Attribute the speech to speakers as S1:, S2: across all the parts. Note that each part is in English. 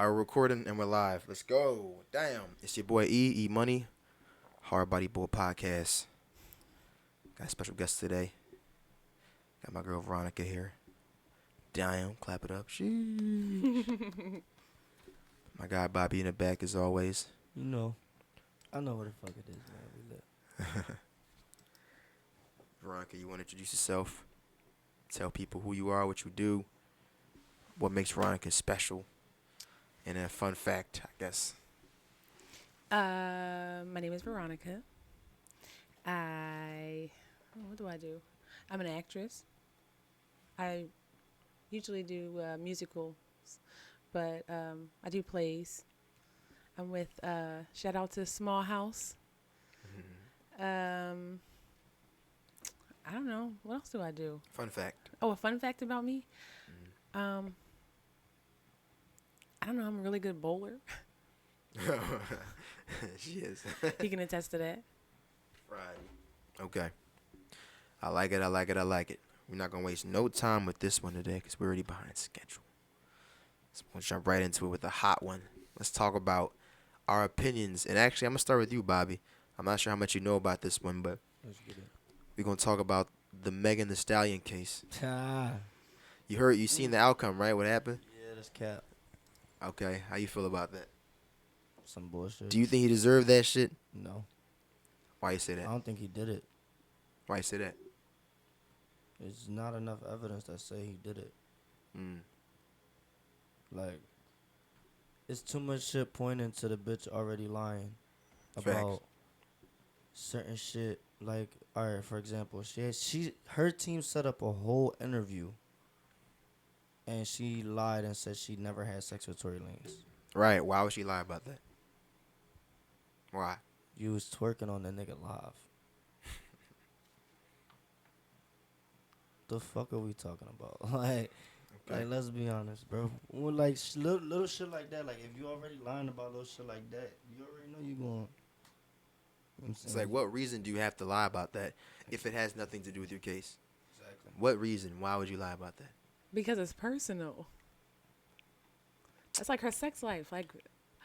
S1: We're recording and we're live. Let's go. Damn. It's your boy E Money, Hard Body Boy Podcast. Got a special guest today. Got my girl Veronica here. Damn. Clap it up. Sheesh. My guy Bobby in the back as always.
S2: You know, I know what the fuck it is, man. We lit.
S1: Veronica, you want to introduce yourself? Tell people who you are, what you do, what makes Veronica special, and a fun fact, I guess.
S3: My name is Veronica. What do I do? I'm an actress. I usually do musicals, but I do plays. I'm with, shout out to Small House. I don't know. What else do I do?
S1: Fun fact.
S3: Oh, a fun fact about me? I don't know. I'm a really good bowler.
S1: She is.
S3: He can attest to that.
S1: Friday. Okay. I like it. We're not going to waste no time with this one today because we're already behind schedule. So we'll jump right into it with a hot one. Let's talk about our opinions. And actually, I'm going to start with you, Bobby. I'm not sure how much you know about this one, but we're going to talk about the Megan Thee Stallion case. You seen the outcome, right? What happened?
S2: Yeah, that's cap.
S1: Okay. How you feel about that?
S2: Some bullshit.
S1: Do you think he deserved that shit?
S2: No.
S1: Why you say that?
S2: I don't think he did it.
S1: Why you say that?
S2: There's not enough evidence that say he did it. Like, it's too much shit pointing to the bitch already lying about certain shit. Like, all right, for example, her team set up a whole interview, and she lied and said she never had sex with Tory Lanez.
S1: Right. Why would she lie about that? Why?
S2: You was twerking on the nigga live. The fuck are we talking about? Like, let's be honest, bro. Well, like, little shit like that. Like, if you already lying about little shit like that, you already know you going. You know
S1: It's like, what reason do you have to lie about that if it has nothing to do with your case?
S2: Exactly.
S1: What reason? Why would you lie about that?
S3: Because it's personal. That's like her sex life. Like,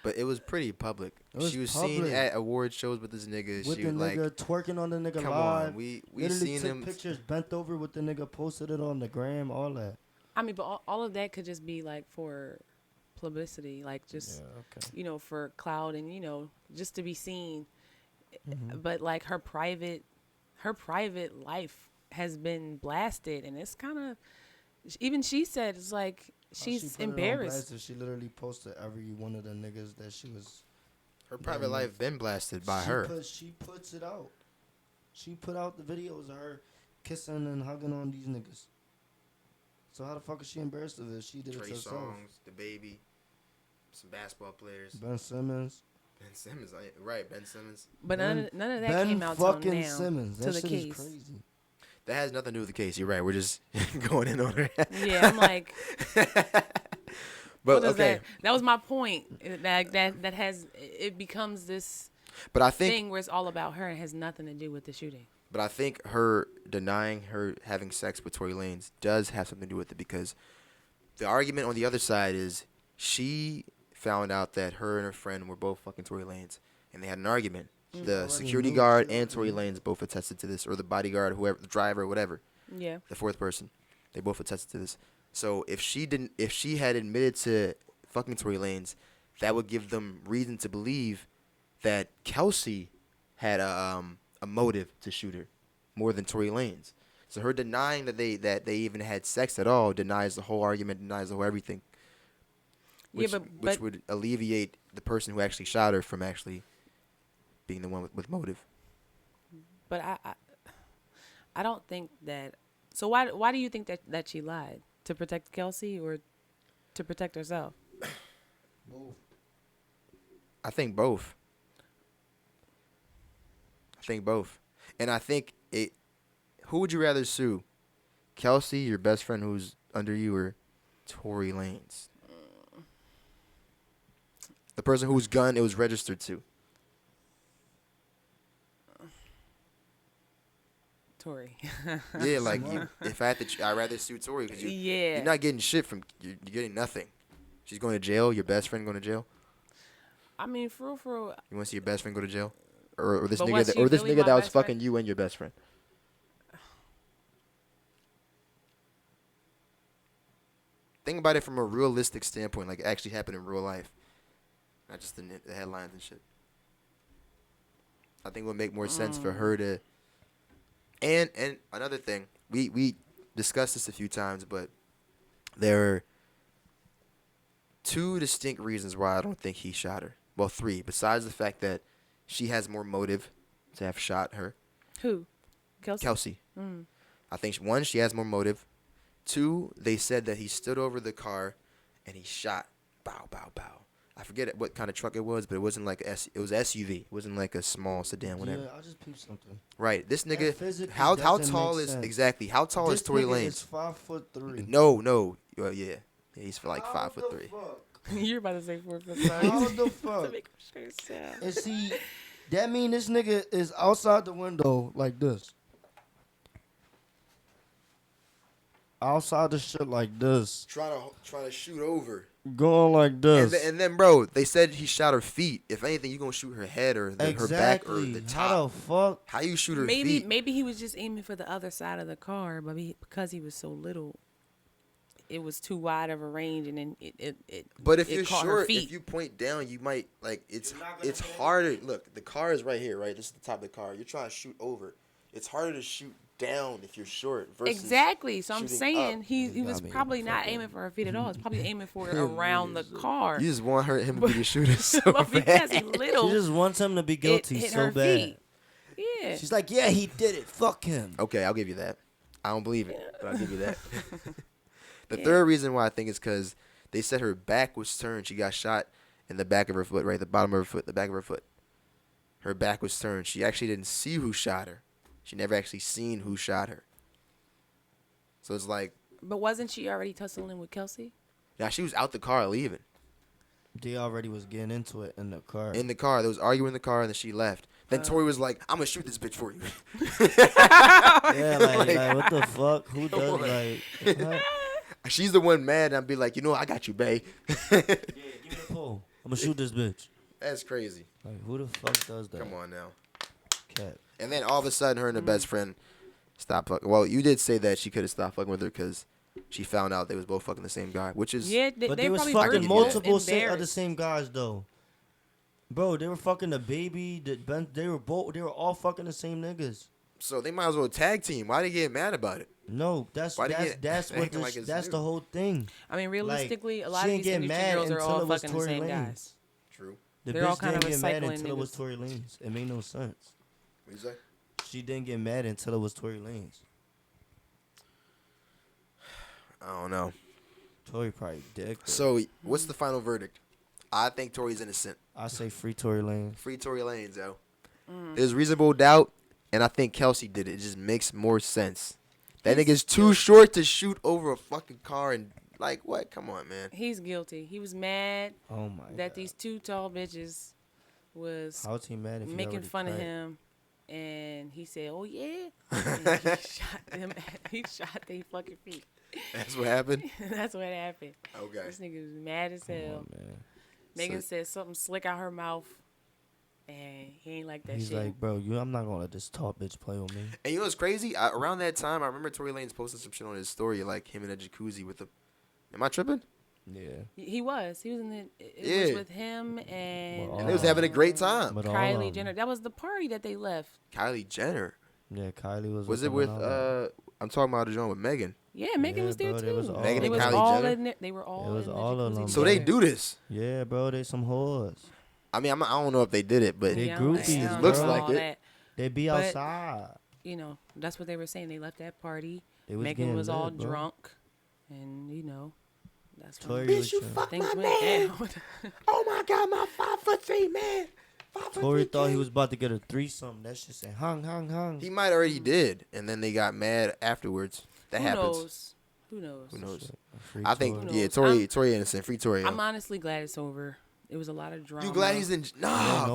S1: but it was pretty public. She was seen at award shows with this nigga.
S2: With
S1: she
S2: the
S1: was
S2: nigga
S1: like,
S2: twerking on the nigga
S1: come
S2: live.
S1: on, we
S2: literally
S1: seen
S2: took
S1: him.
S2: Pictures bent over with the nigga, posted it on the gram, all that.
S3: I mean, but all of that could just be like for publicity, like just, for clout and, just to be seen. Mm-hmm. But like her private life has been blasted, and it's kind of, even she said, it's like she's embarrassed.
S2: She literally posted every one of the niggas that she was.
S1: Her private life been blasted by her.
S2: She puts it out. She put out the videos of her kissing and hugging on these niggas. So how the fuck is she embarrassed of it? She did
S1: Trey
S2: it herself.
S1: Songz, the baby, some basketball players.
S2: Ben Simmons.
S1: Right, Ben Simmons.
S3: But none of that came out till now.
S2: Simmons.
S3: To
S2: that
S3: the
S2: shit
S3: case.
S2: Is crazy.
S1: That has nothing to do with the case. You're right. We're just going in on her.
S3: Yeah, I'm like.
S1: But okay,
S3: that was my point. That has it becomes this.
S1: But I think
S3: thing where it's all about her and has nothing to do with the shooting.
S1: But I think her denying her having sex with Tory Lanez does have something to do with it, because the argument on the other side is she found out that her and her friend were both fucking Tory Lanez, and they had an argument. The security guard and Tory Lanez both attested to this, or the bodyguard, whoever, the driver, whatever.
S3: Yeah.
S1: The fourth person, they both attested to this. So if she had admitted to fucking Tory Lanez, that would give them reason to believe that Kelsey had a motive to shoot her more than Tory Lanez. So her denying that they even had sex at all denies the whole argument, denies the whole everything. Which, which would alleviate the person who actually shot her from actually being the one with motive.
S3: But I don't think that. So why do you think that she lied? To protect Kelsey or to protect herself?
S2: Both.
S1: I think both. And I think who would you rather sue? Kelsey, your best friend who's under you, or Tory Lanez? The person whose gun it was registered to.
S3: Tory.
S1: Yeah, like if I had to, I'd rather sue Tory because you're not getting shit from you're getting nothing. She's going to jail. Your best friend going to jail.
S3: I mean, for real.
S1: You want to see your best friend go to jail, or this
S3: But
S1: nigga,
S3: was she really
S1: that
S3: my
S1: was
S3: best
S1: fucking
S3: friend?
S1: you and your best friend. Think about it from a realistic standpoint, like it actually happened in real life, not just the headlines and shit. I think it would make more sense for her to. And another thing, we discussed this a few times, but there are two distinct reasons why I don't think he shot her. Well, three. Besides the fact that she has more motive to have shot her.
S3: Who? Kelsey.
S1: I think one, she has more motive. Two, they said that he stood over the car and he shot. Bow, bow, bow. I forget what kind of truck it was, but it wasn't like it was SUV. It wasn't like a small sedan, whatever.
S2: Yeah, I just peeped something.
S1: Right. This
S2: That
S1: nigga,
S2: physically
S1: how
S2: doesn't
S1: tall
S2: make
S1: is
S2: sense.
S1: exactly? How tall is Tory Lanez?
S2: Is 5'3".
S1: No. Well, yeah. He's for like 5'3".
S3: You're about to say 4 foot
S2: How
S3: five.
S2: the
S3: To
S2: fuck?
S3: make sure it's sound.
S2: And see, that mean this nigga is outside the window like this. Outside the shit like this.
S1: Trying to shoot over.
S2: Going like this.
S1: And then, bro, they said he shot her feet. If anything, you gonna shoot her head or her back or the top.
S2: How the fuck?
S1: How you shoot her feet?
S3: Maybe he was just aiming for the other side of the car, but because he was so little, it was too wide of a range, and then it.
S1: But if
S3: it
S1: you're
S3: caught her
S1: short,
S3: feet.
S1: if you point down, you might like it's
S2: You're not gonna hit it.
S1: harder. Look, the car is right here, right? This is the top of the car. You're trying to shoot over. It's harder to shoot down if you're short versus
S3: Exactly. So I'm
S1: shooting
S3: saying
S1: up.
S3: he
S2: got
S3: was
S2: me
S3: probably not
S2: fucking-
S3: aiming for her feet at all. It's probably aiming for around the car.
S1: You just want him to be the shooter so
S3: But because he
S1: bad.
S2: She
S3: little,
S2: just wants him to be guilty
S3: it hit
S2: so
S3: her
S2: bad.
S3: feet. Yeah.
S2: She's like, yeah, he did it. Fuck him.
S1: Okay, I'll give you that. I don't believe it, but I'll give you that. The
S3: Yeah.
S1: third reason why I think is because they said her back was turned. She got shot in the back of her foot, right? The bottom of her foot, the back of her foot. Her back was turned. She actually didn't see who shot her. She never actually seen who shot her. So it's like,
S3: But wasn't she already tussling with Kelsey?
S1: now she was out the car leaving.
S2: They already was getting into it in the car.
S1: In the car. They was arguing in the car, and then she left. Then Tori was like, I'm going to shoot this bitch for you.
S2: Yeah, like what the fuck? Who does
S1: on.
S2: like? What?
S1: She's the one mad, and I'd be like, I got you, babe.
S2: Yeah, give me the pole. I'm gonna shoot this bitch.
S1: That's crazy.
S2: Like who the fuck does that?
S1: Come on now.
S2: Cat.
S1: And then all of a sudden, her and her best friend stopped fucking. Well, you did say that she could have stopped fucking with her because she found out they was both fucking the same guy, which is
S3: Yeah,
S2: But
S3: they
S2: they was
S3: probably
S2: fucking
S1: both
S2: multiple of the
S3: embarrassed.
S2: same guys though. Bro, they were fucking the baby. They were all fucking the same niggas.
S1: so they might as well tag team. Why they get mad about it?
S2: No, that's
S1: Why they get
S2: that's what
S1: acting like it's
S2: that's
S1: new?
S2: the whole thing.
S3: I mean, realistically, a lot
S2: she
S3: of
S2: ain't
S3: these
S2: get
S3: industry
S2: mad
S3: girls are
S2: until
S3: all
S2: it was
S3: fucking the
S2: Tory
S3: same
S2: Lanez.
S3: guys.
S1: True.
S2: The
S3: They're all
S2: bitch
S3: kinda
S2: didn't get mad
S3: recycling
S2: until it was
S3: niggas.
S2: Tory Lanez. It made no sense.
S1: What you say?
S2: She didn't get mad until it was Tory Lanez.
S1: I don't know.
S2: Tory probably dick.
S1: So what's the final verdict? I think Tory's innocent.
S2: I say free Tory Lanez.
S1: Free Tory Lanez, yo. There's reasonable doubt, and I think Kelsey did it. It just makes more sense. That nigga's too short to shoot over a fucking car and like what? Come on, man.
S3: He's guilty. He was mad
S2: Oh my
S3: that
S2: god.
S3: these two tall bitches was
S2: How's he mad if he
S3: making
S2: already
S3: fun of
S2: cracked?
S3: him, and he said, "Oh yeah," and he shot them. He shot their fucking feet.
S1: That's what happened.
S3: That's what happened.
S1: Okay.
S3: This nigga was mad as
S2: Come
S3: hell.
S2: on, man.
S3: Megan
S1: So-
S3: said something slick out her mouth, and he ain't like that
S2: He's
S3: shit.
S2: like, bro, I'm not gonna let this tall bitch play with me.
S1: And you know what's crazy? Around that time, I remember Tory Lanez posting some shit on his story, like him in a jacuzzi with the. Am I tripping?
S2: Yeah.
S3: He was. He was in the. It
S1: Yeah.
S3: was with him and.
S2: Well,
S1: And they was having a great time.
S2: But all
S3: Kylie
S2: of
S3: Jenner.
S2: them.
S3: That was the party that they left.
S1: Kylie Jenner.
S2: Yeah, Kylie was.
S1: Was it
S2: them
S1: with
S2: and all that.
S1: I'm talking about the joint with Megan.
S3: Yeah, Megan
S2: Yeah,
S3: was there
S2: bro,
S3: too.
S2: they was all-
S1: Megan
S3: They
S1: and
S3: was
S1: Kylie
S3: all
S1: Jenner?
S3: in there. They were all.
S2: It was
S3: in the
S2: all of
S3: jacuzzi
S2: them,
S1: So they
S3: together.
S1: do this.
S2: Yeah, bro, they some whores.
S1: I mean, I don't know if they did it, but
S2: They
S3: Yeah, I don't-
S2: groupies,
S3: I don't
S1: Looks
S3: know
S1: like
S3: all
S1: it.
S3: that.
S2: They be
S3: But-
S2: outside.
S3: You know, that's what they were saying. They left that party.
S2: They was
S3: Megan
S2: getting
S3: was all
S2: lit, bro.
S3: drunk, and that's
S2: Tory
S3: when
S2: was trying-
S3: things went down.
S1: Oh my God, my 5'3" man. 5'3"
S2: Tory thought he
S1: kid.
S2: was about to get a threesome. That shit said hung.
S1: He might already did, and then they got mad afterwards. That
S3: Who
S1: happens.
S3: knows? Who knows?
S1: Who knows?
S2: Free
S1: I think
S2: Tory.
S3: Who
S1: yeah,
S3: knows?
S1: Tory innocent. Free Tory. yo.
S3: I'm honestly glad it's over. It was a lot of drama.
S1: You glad he's in?
S2: It
S1: Nah,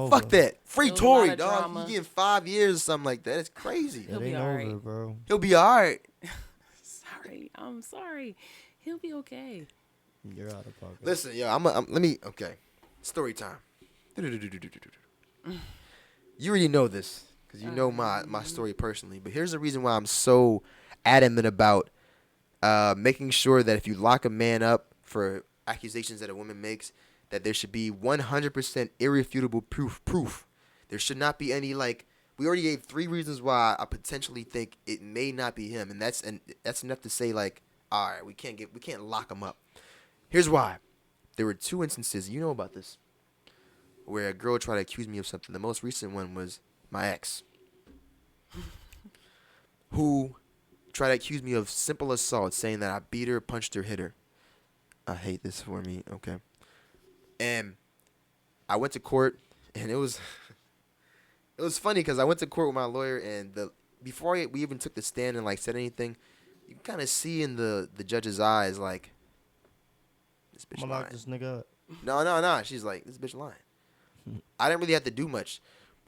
S2: ain't
S1: fuck
S2: over.
S1: that. Free
S3: It was a lot
S1: Tory,
S3: of
S1: dog.
S3: drama.
S1: He getting 5 years or something like that. It's crazy.
S3: He'll
S2: It
S3: be
S2: ain't
S3: alright.
S2: over, bro.
S1: He'll be all right.
S3: Sorry, I'm sorry. He'll be okay.
S2: You're out of pocket.
S1: Listen, yo, okay. Story time. You already know this because you know my story personally. But here's the reason why I'm so adamant about making sure that if you lock a man up for accusations that a woman makes, that there should be 100% irrefutable proof. There should not be any like. We already gave 3 reasons why I potentially think it may not be him, and that's enough to say like, all right, we can't lock him up. Here's why. There were 2 instances, you know about this, where a girl tried to accuse me of something. The most recent one was my ex, who tried to accuse me of simple assault, saying that I beat her, punched her, hit her. I hate this for me, okay? And I went to court, and it was it was funny because I went to court with my lawyer, and before we even took the stand and like said anything, you can kind of see in the judge's eyes like, this bitch
S2: I'm gonna
S1: lying.
S2: lock this nigga up.
S1: No. She's like, this bitch lying. I didn't really have to do much.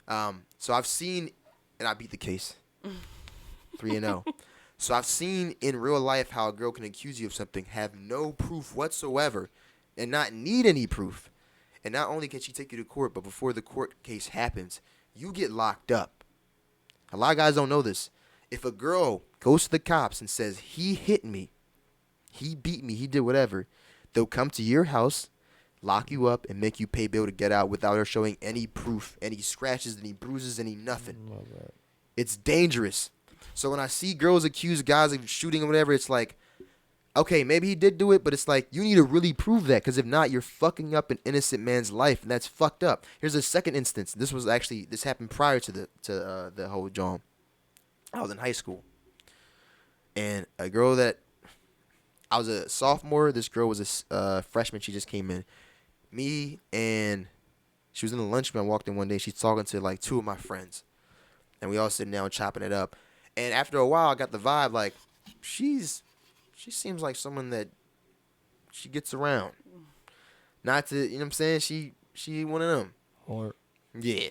S1: So I've seen, and I beat the case, 3-0. So I've seen in real life how a girl can accuse you of something, have no proof whatsoever, and not need any proof. And not only can she take you to court, but before the court case happens, you get locked up. A lot of guys don't know this. If a girl goes to the cops and says, he hit me, he beat me, he did whatever, they'll come to your house, lock you up, and make you pay bail to get out without her showing any proof, any scratches, any bruises, any nothing. It's dangerous. So when I see girls accuse guys of shooting or whatever, it's like, okay, maybe he did do it, but it's like, you need to really prove that, because if not, you're fucking up an innocent man's life, and that's fucked up. Here's a second instance. This happened prior to the whole John. I was in high school, and a girl that, I was a sophomore, this girl was a freshman, she just came in. Me and, she was in the lunchroom, I walked in one day, she's talking to like 2 of my friends, and we all sitting down chopping it up. And after a while, I got the vibe like, she seems like someone that she gets around. Not to, you know what I'm saying? She one of them.
S2: Or
S1: yeah,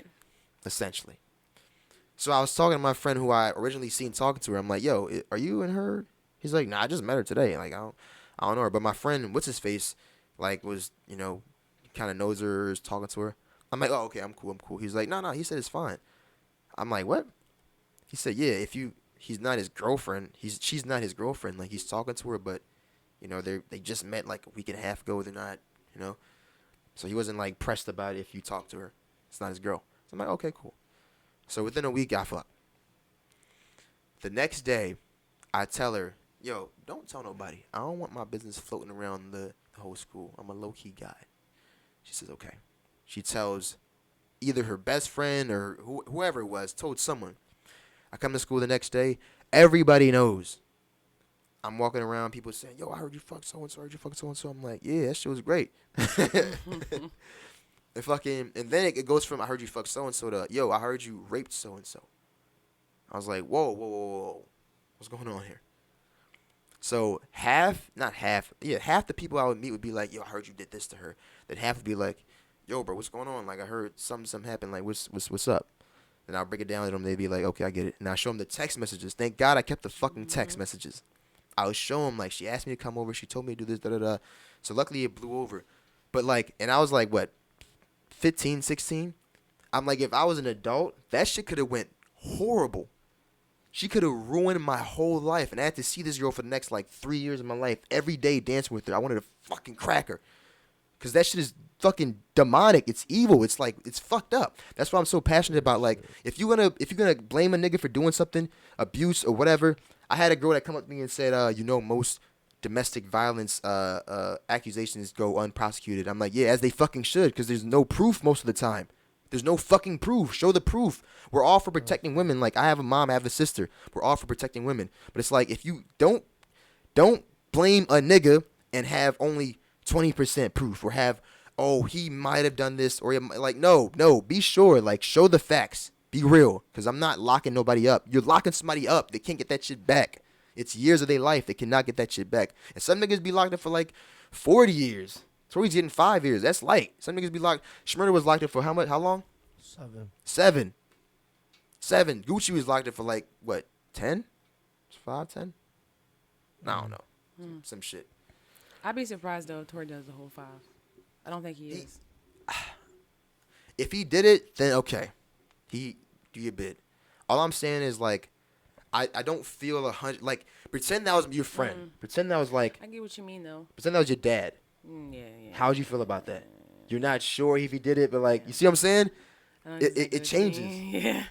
S1: essentially. So I was talking to my friend who I originally seen talking to her. I'm like, yo, are you and her? He's like, nah, I just met her today. Like, I don't know her. But my friend, what's his face, like, was, you know, kind of knows her, is talking to her. I'm like, oh, okay, I'm cool. He's like, no, he said it's fine. I'm like, what? He said, yeah, he's not his girlfriend. She's not his girlfriend. Like, he's talking to her, but, you know, they just met like a week and a half ago. They're not, you know. So he wasn't like pressed about it if you talk to her. It's not his girl. So I'm like, okay, cool. So within a week, I fucked. The next day, I tell her, yo, don't tell nobody. I don't want my business floating around the whole school. I'm a low-key guy. She says, okay. She tells either her best friend or whoever it was, told someone. I come to school the next day. Everybody knows. I'm walking around, people saying, yo, I heard you fuck so-and-so, I'm like, yeah, that shit was great. And then it goes from, I heard you fuck so-and-so to, yo, I heard you raped so-and-so. I was like, whoa. What's going on here? So half the people I would meet would be like, yo, I heard you did this to her. Then half would be like, yo, bro, what's going on? Like, I heard something happened. Like, what's up? Then I'll break it down to them. They'd be like, okay, I get it. And I show them the text messages. Thank God I kept the fucking text messages. I would show them, like, she asked me to come over. She told me to do this, da-da-da. So luckily it blew over. But, like, and I was like, what, 15, 16? I'm like, if I was an adult, that shit could have went horrible. She could have ruined my whole life. And I had to see this girl for the next, like, 3 years of my life. Every day dancing with her. I wanted to fucking crack her. Because that shit is fucking demonic. It's evil. It's like, it's fucked up. That's why I'm so passionate about, like, if you're gonna blame a nigga for doing something, abuse or whatever. I had a girl that come up to me and said, you know, most domestic violence accusations go unprosecuted. I'm like, yeah, as they fucking should, because there's no proof most of the time. There's no fucking proof. Show the proof. We're all for protecting women. Like, I have a mom, I have a sister. We're all for protecting women. But it's like, if you don't blame a nigga and have only 20% proof, or have, oh, he might have done this, or like, no, be sure, like, show the facts, be real, because I'm not locking nobody up. You're locking somebody up, they can't get that shit back. It's years of their life, they cannot get that shit back. And some niggas be locked up for like 40 years. Tory's getting 5 years. That's light. Some niggas be locked. Schmurder was locked up for how long? 7. Gucci was locked up for like what, 10? 5, 10? I don't know. Some shit.
S3: I'd be surprised though if Tory does the whole 5. I don't think he is.
S1: If he did it, then okay. He do your bid. All I'm saying is like, I don't feel 100. Like pretend that was your friend. Pretend that was like.
S3: I get what you mean though.
S1: Pretend that was your dad.
S3: Yeah.
S1: How would you feel about that? You're not sure if he did it, but like, you see what I'm saying? It changes.
S3: Yeah.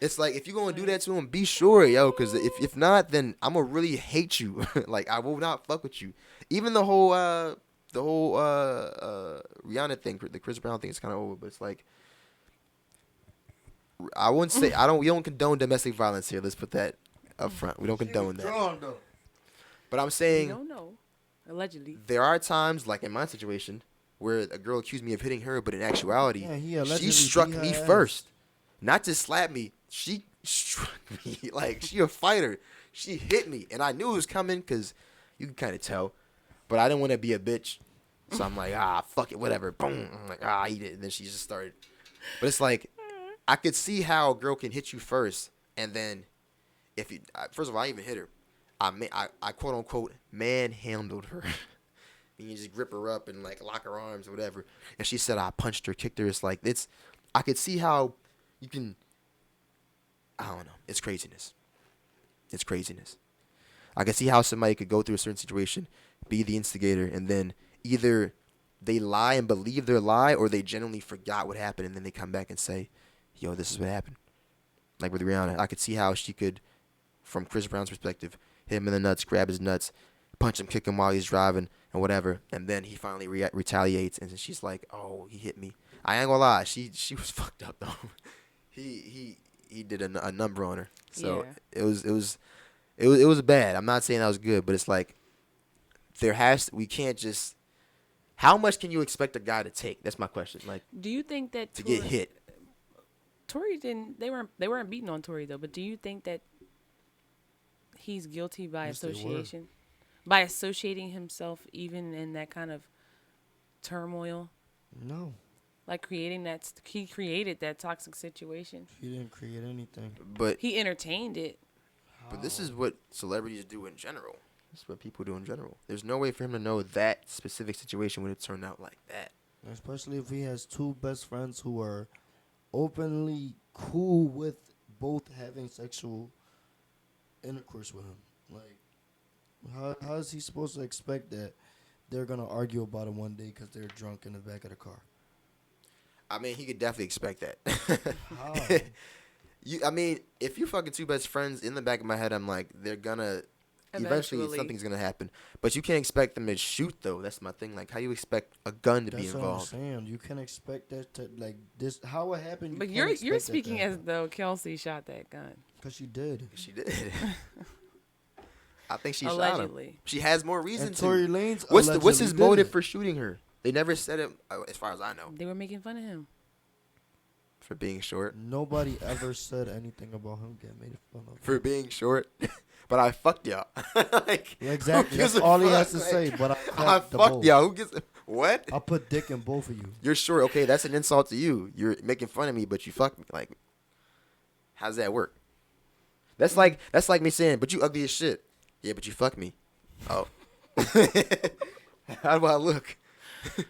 S1: It's like if you're gonna do that to him, be sure, yo, because if not, then I'm gonna really hate you. Like I will not fuck with you. Even the whole Rihanna thing, the Chris Brown thing is kind of over, but it's like I wouldn't say we don't condone domestic violence here. Let's put that up front. We don't condone that. But I'm saying
S3: We don't know. Allegedly.
S1: there are times, like in my situation, where a girl accused me of hitting her, but in actuality, she struck me first. Not to slap me. She struck me. Like, she a fighter. She hit me. And I knew it was coming because you can kind of tell. But I didn't want to be a bitch. So I'm like, fuck it, whatever. Boom. I'm like, eat it. And then she just started. But it's like, I could see how a girl can hit you first. And then, if you, first of all, I didn't even hit her. I quote unquote manhandled her. And you just grip her up and like lock her arms or whatever. And she said I punched her, kicked her. It's like, I could see how you can, I don't know. It's craziness. It's craziness. I can see how somebody could go through a certain situation, be the instigator, and then either they lie and believe their lie, or they genuinely forgot what happened, and then they come back and say, yo, this is what happened. Like with Rihanna, I could see how she could, from Chris Brown's perspective, hit him in the nuts, grab his nuts, punch him, kick him while he's driving, and whatever. And then he finally retaliates, and she's like, oh, he hit me. I ain't gonna lie, she was fucked up, though. He did a number on her. So yeah. It was bad. I'm not saying that was good, but it's like we can't just. How much can you expect a guy to take? That's my question. Like,
S3: do you think that
S1: to get hit?
S3: Tory didn't. They weren't beating on Tory though. But do you think that he's guilty by association, by associating himself even in that kind of turmoil?
S2: No.
S3: Like he created that toxic situation.
S2: He didn't create anything.
S1: But
S3: he entertained it.
S1: But this is what celebrities do in general. This is what people do in general. There's no way for him to know that specific situation would have turned out like that.
S2: Especially if he has two best friends who are openly cool with both having sexual intercourse with him. Like, how is he supposed to expect that they're going to argue about it one day because they're drunk in the back of the car?
S1: I mean, he could definitely expect that.
S2: How?
S1: I mean, if you fucking two best friends, in the back of my head, I'm like, they're gonna eventually something's gonna happen. But you can't expect them to shoot, though. That's my thing. Like, how you expect a gun to be involved?
S2: That's what I'm saying. You can't expect that to like this. How it happened?
S3: But you're speaking as though Kelsey shot that gun.
S2: Because she did.
S1: She did. I think she
S3: allegedly
S1: shot him. She has more reason
S2: and
S1: to.
S2: Tory Lanez
S1: What's his motive for shooting her? They never said it, as far as I know.
S3: They were making fun of him.
S1: For being short.
S2: Nobody ever said anything about him getting made fun of.
S1: For being short. But I fucked y'all. Like,
S2: exactly. That's all he has to say. But I
S1: fucked y'all. Who gives what?
S2: I'll put dick in both of you.
S1: You're short. Okay, that's an insult to you. You're making fun of me, but you fucked me. Like, how's that work? That's like me saying, but you ugly as shit. Yeah, but you fucked me. Oh. How do I look?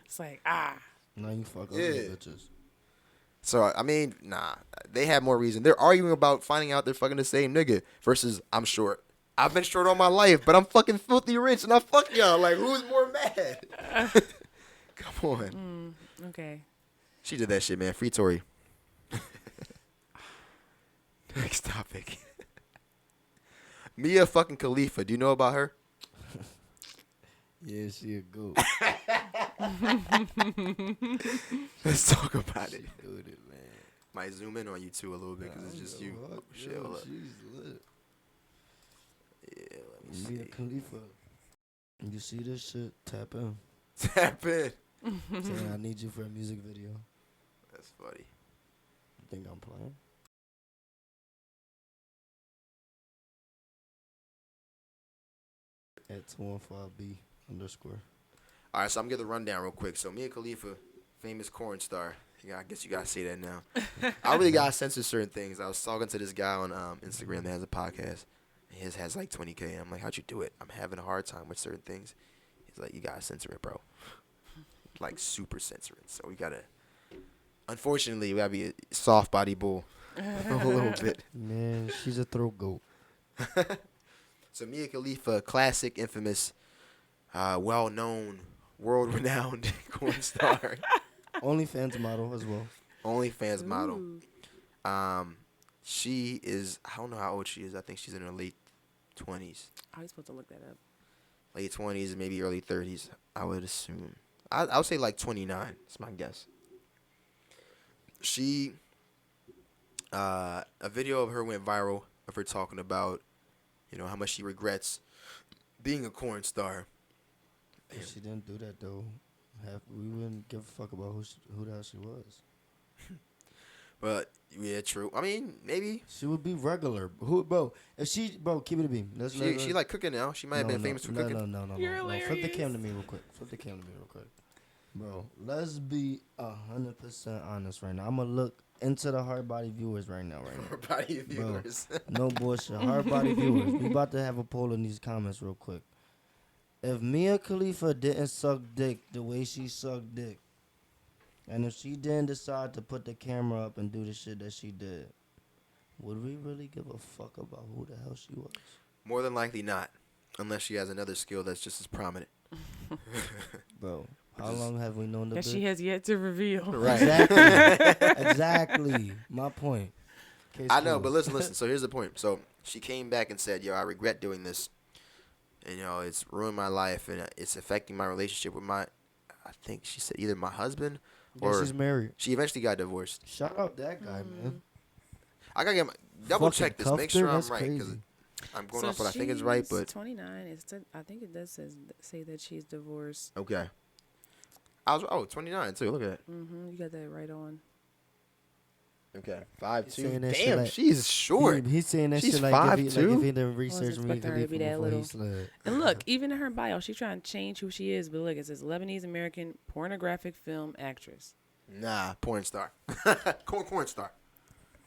S3: It's like,
S2: Now you fuck ugly bitches.
S1: So, I mean, nah. They have more reason. They're arguing about finding out they're fucking the same nigga versus I'm short. I've been short all my life, but I'm fucking filthy rich and I fuck y'all. Like, who's more mad? Come on.
S3: Okay.
S1: She did that shit, man. Free Tory. Next topic. Mia fucking Khalifa. Do you know about her?
S2: Yeah, she a goat.
S1: Let's talk about it.
S2: Doing it, man.
S1: Might zoom in on you two a little bit because it's just you. Shit, hold up.
S2: She's lit.
S1: Yeah, let me
S2: Mia
S1: see.
S2: Khalifa. You see this shit? Tap in.
S1: Tap in.
S2: Saying I need you for a music video.
S1: That's funny.
S2: You think I'm playing? At 215B_.
S1: All right, so I'm going to give the rundown real quick. So Mia Khalifa, famous porn star. Yeah, I guess you got to say that now. I really got to censor certain things. I was talking to this guy on Instagram that has a podcast. His has like 20K. I'm like, how'd you do it? I'm having a hard time with certain things. He's like, you gotta censor it, bro. Like super censor it. So we gotta. Unfortunately, we gotta be a soft body bull a little bit.
S2: Man, she's a throat goat.
S1: So Mia Khalifa, classic, infamous, well-known, world-renowned porn star.
S2: OnlyFans model as well.
S1: OnlyFans model.
S3: Ooh.
S1: She is, I don't know how old she is. I think she's in her late 20s.
S3: I was supposed to look that up.
S1: Late 20s, maybe early 30s, I would assume. I would say like 29. That's my guess. She, a video of her went viral of her talking about, you know, how much she regrets being a porn star.
S2: If she didn't do that though, we wouldn't give a fuck about who the hell she was.
S1: But yeah, true. I mean, maybe
S2: She would be regular. Who, bro? If she, bro, keep it to me.
S1: she like cooking now. She might have been famous for cooking.
S2: No.
S3: You're
S2: Flip the cam
S3: hilarious.
S2: to me real quick. Bro, let's be 100% honest right now. I'm gonna look into the hard body viewers right now.
S1: Body viewers.
S2: No bullshit. Hard body viewers. We about to have a poll in these comments real quick. If Mia Khalifa didn't suck dick the way she sucked dick, and if she didn't decide to put the camera up and do the shit that she did, would we really give a fuck about who the hell she was?
S1: More than likely not, unless she has another skill that's just as prominent.
S2: Bro, how long have we known the
S3: That
S2: bitch?
S3: she has yet to reveal.
S1: Right.
S2: Exactly. My point. Case
S1: I know,
S2: closed.
S1: but listen. So here's the point. So she came back and said, "Yo, I regret doing this. And, you know, it's ruined my life, and it's affecting my relationship with my." I think she said either my husband
S2: Yeah,
S1: or
S2: she's married.
S1: she eventually got divorced.
S2: Shout out that guy, man.
S1: I gotta double
S2: Fucking
S1: check this, make
S2: cuffed
S1: sure
S2: her?
S1: I'm
S2: That's
S1: right, because
S2: crazy.
S1: I'm going off what I think is right,
S3: she's
S1: but
S3: 29. I think it does say that she's divorced.
S1: okay. 29 too. Look at that.
S3: You got that right on.
S1: Okay,
S2: He's saying
S1: 5'2".
S2: that shit
S1: Damn,
S2: like-
S1: she's short.
S2: He's saying that
S1: She's
S2: shit like if
S1: 5'2"?
S2: he didn't research me
S3: expecting her to be that
S2: before he
S3: little.
S2: slid.
S3: And look, even in her bio, she's trying to change who she is. But look, it says Lebanese American pornographic film actress.
S1: Nah, porn star. Corn star.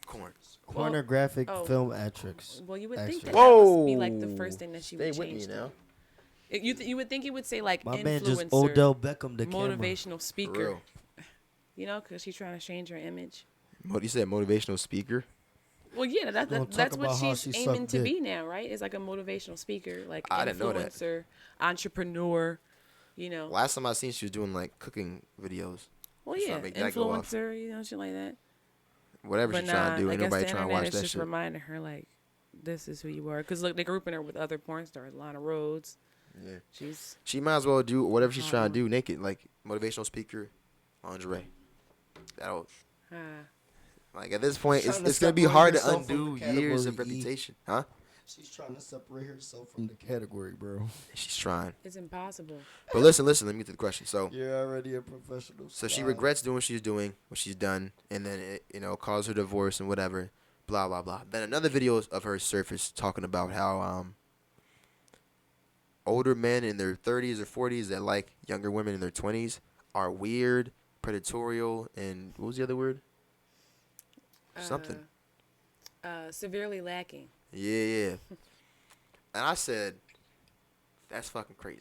S1: Corn.
S2: Pornographic
S3: oh.
S2: film actress.
S3: Well, you would think that,
S2: Actress.
S3: that must be like the first thing that she
S1: Stay
S3: would
S1: with
S3: change.
S1: me now.
S3: You would think it would say like
S2: My
S3: influencer,
S2: man just Odell Beckham the camera.
S3: motivational
S1: For
S3: speaker.
S1: real.
S3: You know, because she's trying to change her image.
S1: What you said? Motivational speaker.
S3: Well, yeah,
S2: Gonna
S3: that's
S2: talk
S3: what
S2: about how
S3: she's
S2: she
S3: aiming
S2: sucked
S3: to
S2: dick.
S3: be now, right? It's like a motivational speaker, like
S1: I didn't know that.
S3: influencer, entrepreneur. You know,
S1: Last time I seen she was doing like cooking videos.
S3: well,
S1: Just
S3: yeah,
S1: trying to make that go off.
S3: influencer, you know, shit like that.
S1: Whatever
S3: But
S1: she's trying to do,
S3: I
S1: ain't
S3: guess
S1: nobody
S3: the
S1: trying to
S3: internet
S1: watch
S3: is
S1: that
S3: just
S1: shit.
S3: reminding her like, this is who you are. Because look, they're grouping her with other porn stars, Lana Rhodes.
S1: Yeah.
S3: She's
S1: She might as well do whatever she's trying to do naked, like motivational speaker, lingerie. That'll like at this point,
S2: Trying to
S1: it's gonna be
S2: separate
S1: hard to
S2: herself from
S1: undo
S2: the
S1: years of
S2: category E.
S1: reputation, huh?
S2: She's trying to separate herself from the category, bro.
S1: She's trying.
S3: it's impossible.
S1: But listen. Let me get to the question. So,
S2: You're already a professional.
S1: so she
S2: spy.
S1: regrets doing what she's doing, what she's done, and then it, caused her divorce and whatever, blah blah blah. Then another video of her surfaced talking about how older men in their 30s or 40s that like younger women in their 20s are weird, predatorial, and what was the other word? Something.
S3: Severely lacking.
S1: Yeah. And I said, that's fucking crazy.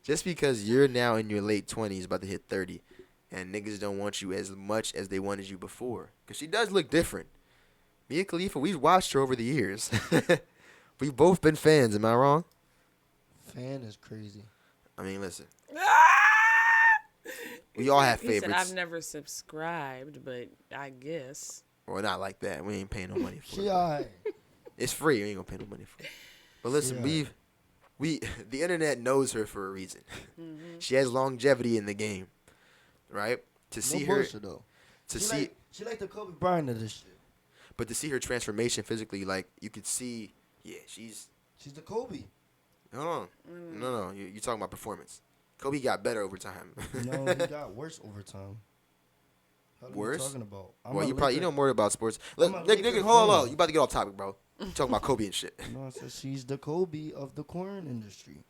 S1: Just because you're now in your late 20s, about to hit 30, and niggas don't want you as much as they wanted you before. Because she does look different. Mia Khalifa, we've watched her over the years. We've both been fans, am I wrong?
S2: Fan is crazy.
S1: I mean, listen. We all have
S3: He said,
S1: favorites.
S3: I've never subscribed, but I guess.
S1: Well, not like that. We ain't paying no money for
S2: She
S1: it.
S2: alright.
S1: It's free. We ain't gonna pay no money for it. But listen,
S2: Yeah.
S1: the internet knows her for a reason.
S3: Mm-hmm.
S1: She has longevity in the game, right? To see her,
S2: though.
S1: she
S2: like the Kobe Bryant of this shit.
S1: but to see her transformation physically, like you could see, yeah, she's
S2: She's the Kobe.
S1: no, you're talking about performance. Kobe got better over time.
S2: No, he got worse over time. What are
S1: Worse?
S2: you talking about?
S1: Well, you know more about sports.
S2: I'm
S1: Look,
S2: a
S1: nigga,
S2: Laker
S1: hold on,
S2: fan.
S1: you about to get off topic, bro. You talking about Kobe and shit.
S2: No, I said she's the Kobe of the corn industry.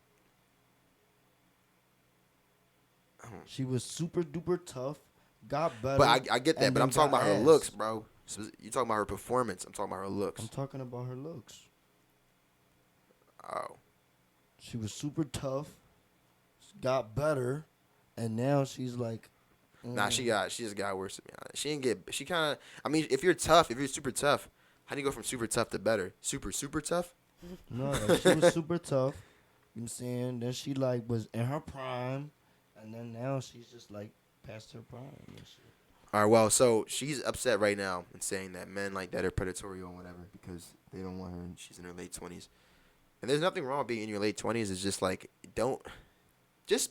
S2: She was super duper tough, got better.
S1: But I get that.
S2: and
S1: But I'm
S2: then
S1: talking
S2: got
S1: about her
S2: ass.
S1: looks, bro. You talking about her performance? I'm talking about her looks.
S2: I'm talking about her looks.
S1: Oh,
S2: She was super tough, got better, and now she's like.
S1: Nah, she just got worse, to be honest. She kind of, I mean, if you're super tough, how do you go from super tough to better? Super tough?
S2: No, like, she was super tough. You know what I'm saying? Then she like was in her prime, and then now she's just like past her prime and shit.
S1: All right, well, so she's upset right now and saying that men like that are predatory or whatever because they don't want her and she's in her late 20s. And there's nothing wrong with being in your late 20s. It's just like, don't, just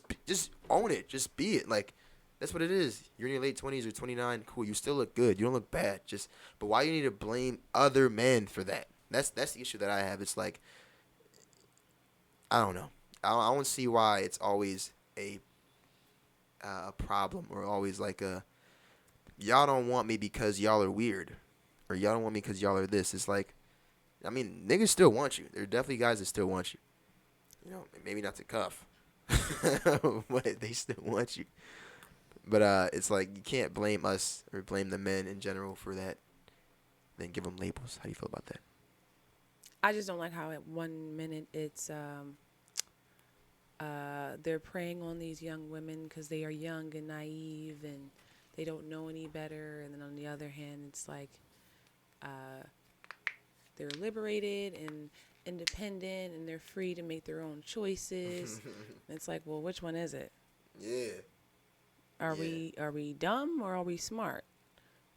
S1: own it. Just be it. Like, that's what it is. You're in your late 20s or 29, cool. You still look good. You don't look bad. But why you need to blame other men for that? That's the issue that I have. It's like, I don't know. I don't see why it's always a problem or always like a, y'all don't want me because y'all are weird, or y'all don't want me because y'all are this. It's like, I mean, niggas still want you. There are definitely guys that still want you. You know, maybe not to cuff, but they still want you. But it's like you can't blame us or blame the men in general for that. Then give them labels. How do you feel about that?
S3: I just don't like how at 1 minute it's they're preying on these young women because they are young and naive and they don't know any better, and then on the other hand, it's like they're liberated and independent and they're free to make their own choices. It's like, well, which one is it?
S1: Yeah.
S3: Are we dumb or are we smart?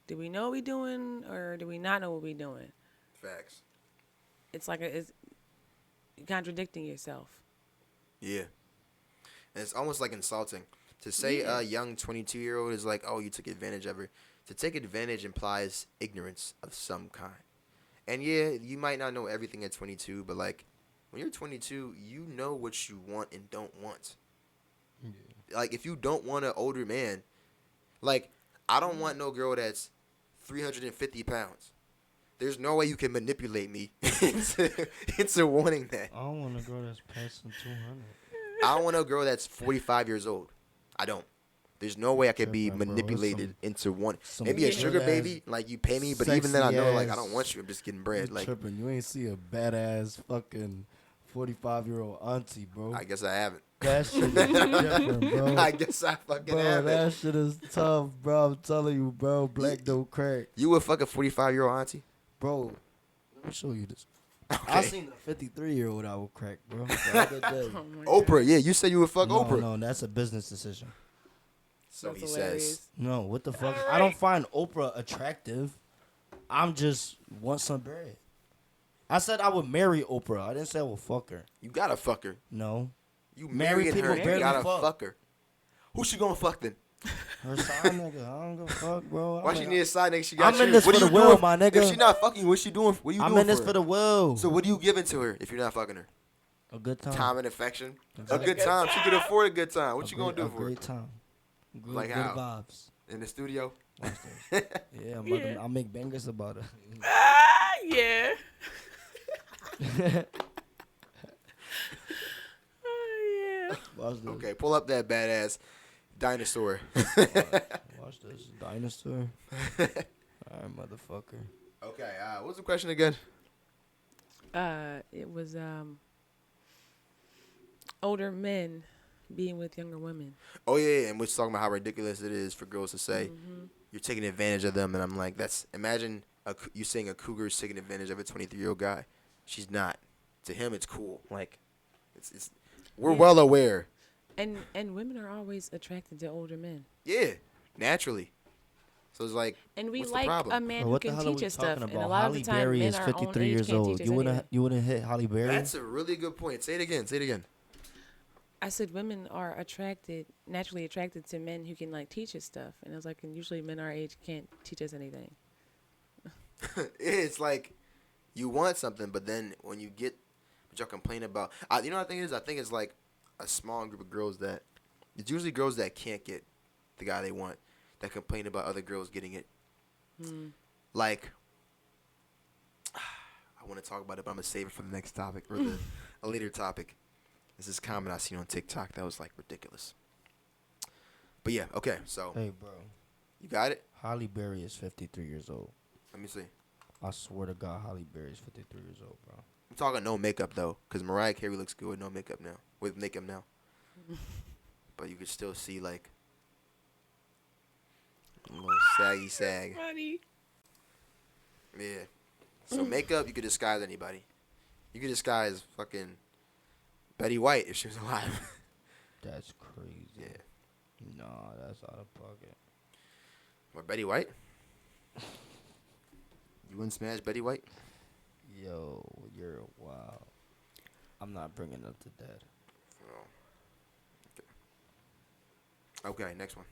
S3: Do we know what we're doing or do we not know what we're doing?
S1: Facts.
S3: It's like it's contradicting yourself.
S1: Yeah. And it's almost like insulting. To say a young 22-year-old is like, oh, you took advantage of her. To take advantage implies ignorance of some kind. And yeah, you might not know everything at 22, but like when you're 22, you know what you want and don't want. Yeah. Like if you don't want an older man, like I don't want no girl that's 350 pounds. There's no way you can manipulate me into wanting that.
S2: I don't want a girl that's passing 200.
S1: I don't want a girl that's 45 years old. I don't. There's no way I could be manipulated into one. Maybe a sugar baby, like you pay me, but even then I know like I don't want you. I'm just getting bread. Like
S2: tripping. You ain't see a badass fucking 45-year-old auntie, bro.
S1: I guess I haven't.
S2: That shit is different, bro.
S1: I guess I fucking haven't.
S2: That shit is tough, bro. I'm telling you, bro. Black don't crack.
S1: You would fuck a 45-year-old auntie?
S2: Bro, let me show you this.
S1: Okay.
S2: I seen a 53-year-old I would crack, bro.
S1: Oprah, yeah, you said you would fuck Oprah.
S2: No, that's a business decision.
S1: So
S3: that's
S1: he
S3: hilarious.
S1: says.
S2: No, what the fuck? I don't find Oprah attractive. I'm just want some bread. I said I would marry Oprah. I didn't say I would fuck her.
S1: You gotta fuck her.
S2: No.
S1: You marrying her, you gotta fuck her. Who she gonna fuck then?
S2: Her side nigga. I don't give a fuck, bro.
S1: Why she need a side nigga? She got
S2: I'm in this for the will, my nigga.
S1: If she not fucking, what she doing? What you doing?
S2: I'm in this for the will.
S1: So what are you giving to her if you're not fucking her?
S2: A good time.
S1: Time and affection. A good time. She could afford a good time. What you gonna do for her?
S2: A great time. Good,
S1: like
S2: good
S1: how?
S2: vibes.
S1: In the studio?
S2: Yeah, I'll make bangers about her.
S3: Yeah. Yeah.
S2: Watch this.
S1: Okay, pull up that badass dinosaur.
S2: Watch this. Dinosaur. Alright, motherfucker.
S1: Okay, what was the question again?
S3: It was older men being with younger women.
S1: Oh yeah, and we're talking about how ridiculous it is for girls to say you're taking advantage of them, and I'm like, imagine you saying a cougar's taking advantage of a 23-year-old guy. She's not. To him, it's cool. Like, we're well aware.
S3: And women are always attracted to older men.
S1: Yeah, naturally. So it's like,
S3: and we
S1: what's
S3: like
S1: the problem?
S3: a man who can teach us stuff. And a lot
S2: Holly
S3: of the time,
S2: Berry
S3: men
S2: is
S3: our
S2: 53
S3: own age
S2: years
S3: can't
S2: old.
S3: teach us
S2: You wouldn't hit Holly Berry?
S1: That's a really good point. Say it again. Say it again.
S3: I said women are naturally attracted to men who can like teach us stuff, and I was like, and usually men our age can't teach us anything.
S1: It's like you want something, but then when you get what y'all complain about, you know what I think it is? I think it's like a small group of girls that it's usually girls that can't get the guy they want that complain about other girls getting it. Like, I want to talk about it, but I'm gonna save it for the next topic or a later topic. This is a comment I seen on TikTok that was like ridiculous. But yeah, okay, so
S2: hey, bro,
S1: you got it.
S2: Holly Berry is 53 years old.
S1: Let me see.
S2: I swear to God, Holly Berry is 53 years old, bro.
S1: I'm talking no makeup though, because Mariah Carey looks good with no makeup now. With makeup now. but you could still see like a little saggy sag.
S3: Funny.
S1: Yeah. So makeup, you could disguise anybody. You could disguise fucking Betty White if she was alive.
S2: That's crazy.
S1: Yeah.
S2: Nah, that's out of pocket.
S1: What, Betty White? You wouldn't smash Betty White?
S2: Yo, you're wow. I'm not bringing up the dead.
S1: Oh. Okay, next one.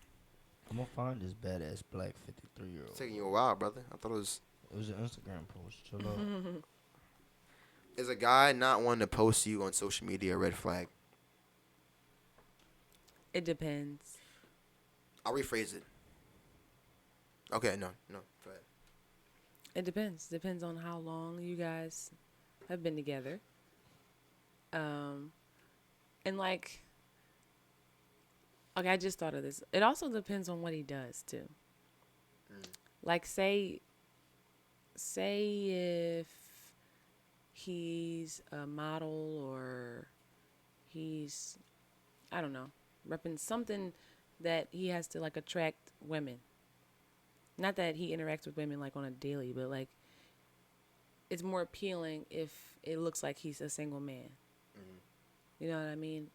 S2: I'm gonna find this badass black 53-year-old.
S1: It's taking you a while, brother. I thought it was.
S2: It was an Instagram post. Chill out.
S1: Is a guy not wanting to post you on social media a red flag?
S3: It depends.
S1: I'll rephrase it. Okay, no. Go ahead.
S3: It depends. Depends on how long you guys have been together. And like, okay, I just thought of this. It also depends on what he does too. Like, say if he's a model or he's, I don't know, repping something that he has to like attract women. Not that he interacts with women like on a daily, but like it's more appealing if it looks like he's a single man. You know what I mean?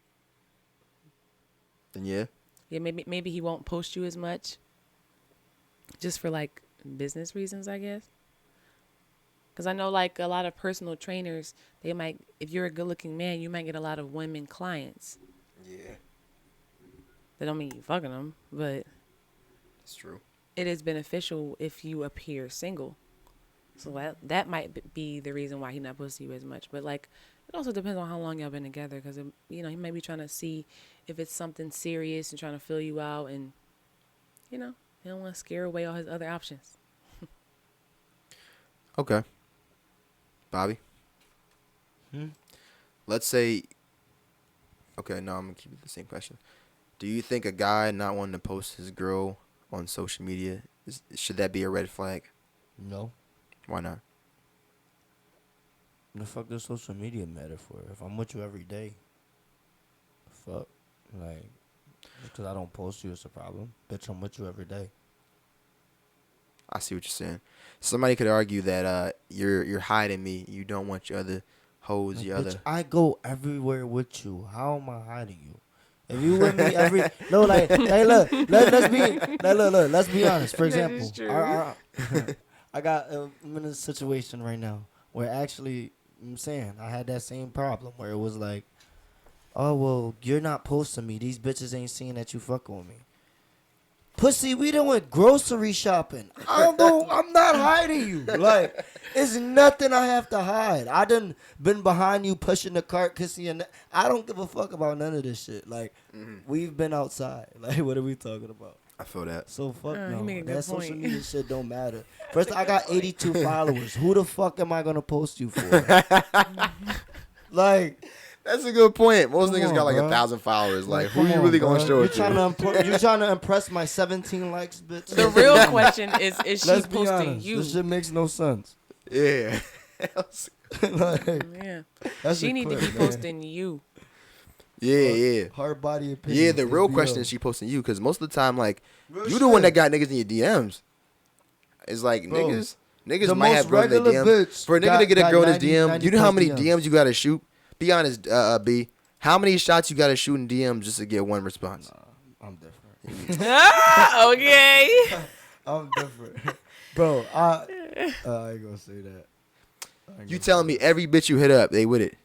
S1: Then yeah.
S3: Yeah, maybe he won't post you as much, just for like business reasons, I guess. Because I know like a lot of personal trainers, they might, if you're a good-looking man, you might get a lot of women clients.
S1: Yeah.
S3: That don't mean you fucking them, but
S1: It's true.
S3: it is beneficial if you appear single. So that might be the reason why he not posting you as much. But like, it also depends on how long y'all been together, because he might be trying to see if it's something serious and trying to fill you out, and he don't want to scare away all his other options.
S1: Okay. Bobby? Let's say... Okay, no, I'm going to keep it the same question. Do you think a guy not wanting to post his girl on social media, should that be a red flag?
S2: No.
S1: Why not?
S2: The fuck does social media matter for? If I'm with you every day, fuck. Like, just because I don't post you, it's a problem. Bitch, I'm with you every day.
S1: I see what you're saying. Somebody could argue that you're hiding me. You don't want your other hoes,
S2: Like,
S1: your
S2: bitch,
S1: other...
S2: I go everywhere with you. How am I hiding you? If you with me every... No, like, hey, look. Let's be honest. For
S3: That
S2: example,
S3: is true.
S2: I'm in a situation right now where actually, I'm saying, I had that same problem where it was like, oh, well, you're not posting me. These bitches ain't seeing that you fucking with me. Pussy, we done went grocery shopping. I'm not hiding you. Like, it's nothing I have to hide. I done been behind you pushing the cart, kissing your I don't give a fuck about none of this shit. Like, we've been outside. Like, what are we talking about?
S1: I feel that.
S2: So fuck
S3: You
S2: no.
S3: make a good
S2: That social
S3: point.
S2: media shit don't matter. First, I got 82 followers. Who the fuck am I gonna post you for? Like,
S1: That's a good point. Most
S2: Come
S1: niggas
S2: on,
S1: got like
S2: bro.
S1: 1,000 followers. Like, who
S2: come
S1: you
S2: on,
S1: really
S2: bro.
S1: gonna show
S2: You
S1: it to?
S2: trying to impress my 17 likes, bitch?
S3: The real question is she
S2: Let's be
S3: posting
S2: honest.
S3: you?
S2: This shit makes no sense.
S1: Yeah.
S2: Like,
S3: Yeah.
S2: that's
S3: She
S2: a
S3: need to
S2: clip,
S3: be
S2: man.
S3: posting you.
S1: yeah.
S2: Hard body opinion.
S1: Yeah, the real question is she posting you, because most of the time, like, you the one that got niggas in your DMs. It's like,
S2: Bro,
S1: niggas
S2: the
S1: might
S2: most
S1: have girls in their
S2: regular
S1: DMs.
S2: bitch
S1: For a nigga
S2: got-
S1: to get a
S2: got
S1: girl in his
S2: 90
S1: DM, you know how
S2: plus
S1: many
S2: DMs.
S1: DMs you gotta shoot? Be honest, B. How many shots you gotta shoot in DMs just to get one response?
S2: I'm different.
S3: Okay.
S2: I'm different. Bro, I ain't gonna say that.
S1: You telling me every bitch you hit up, they with it?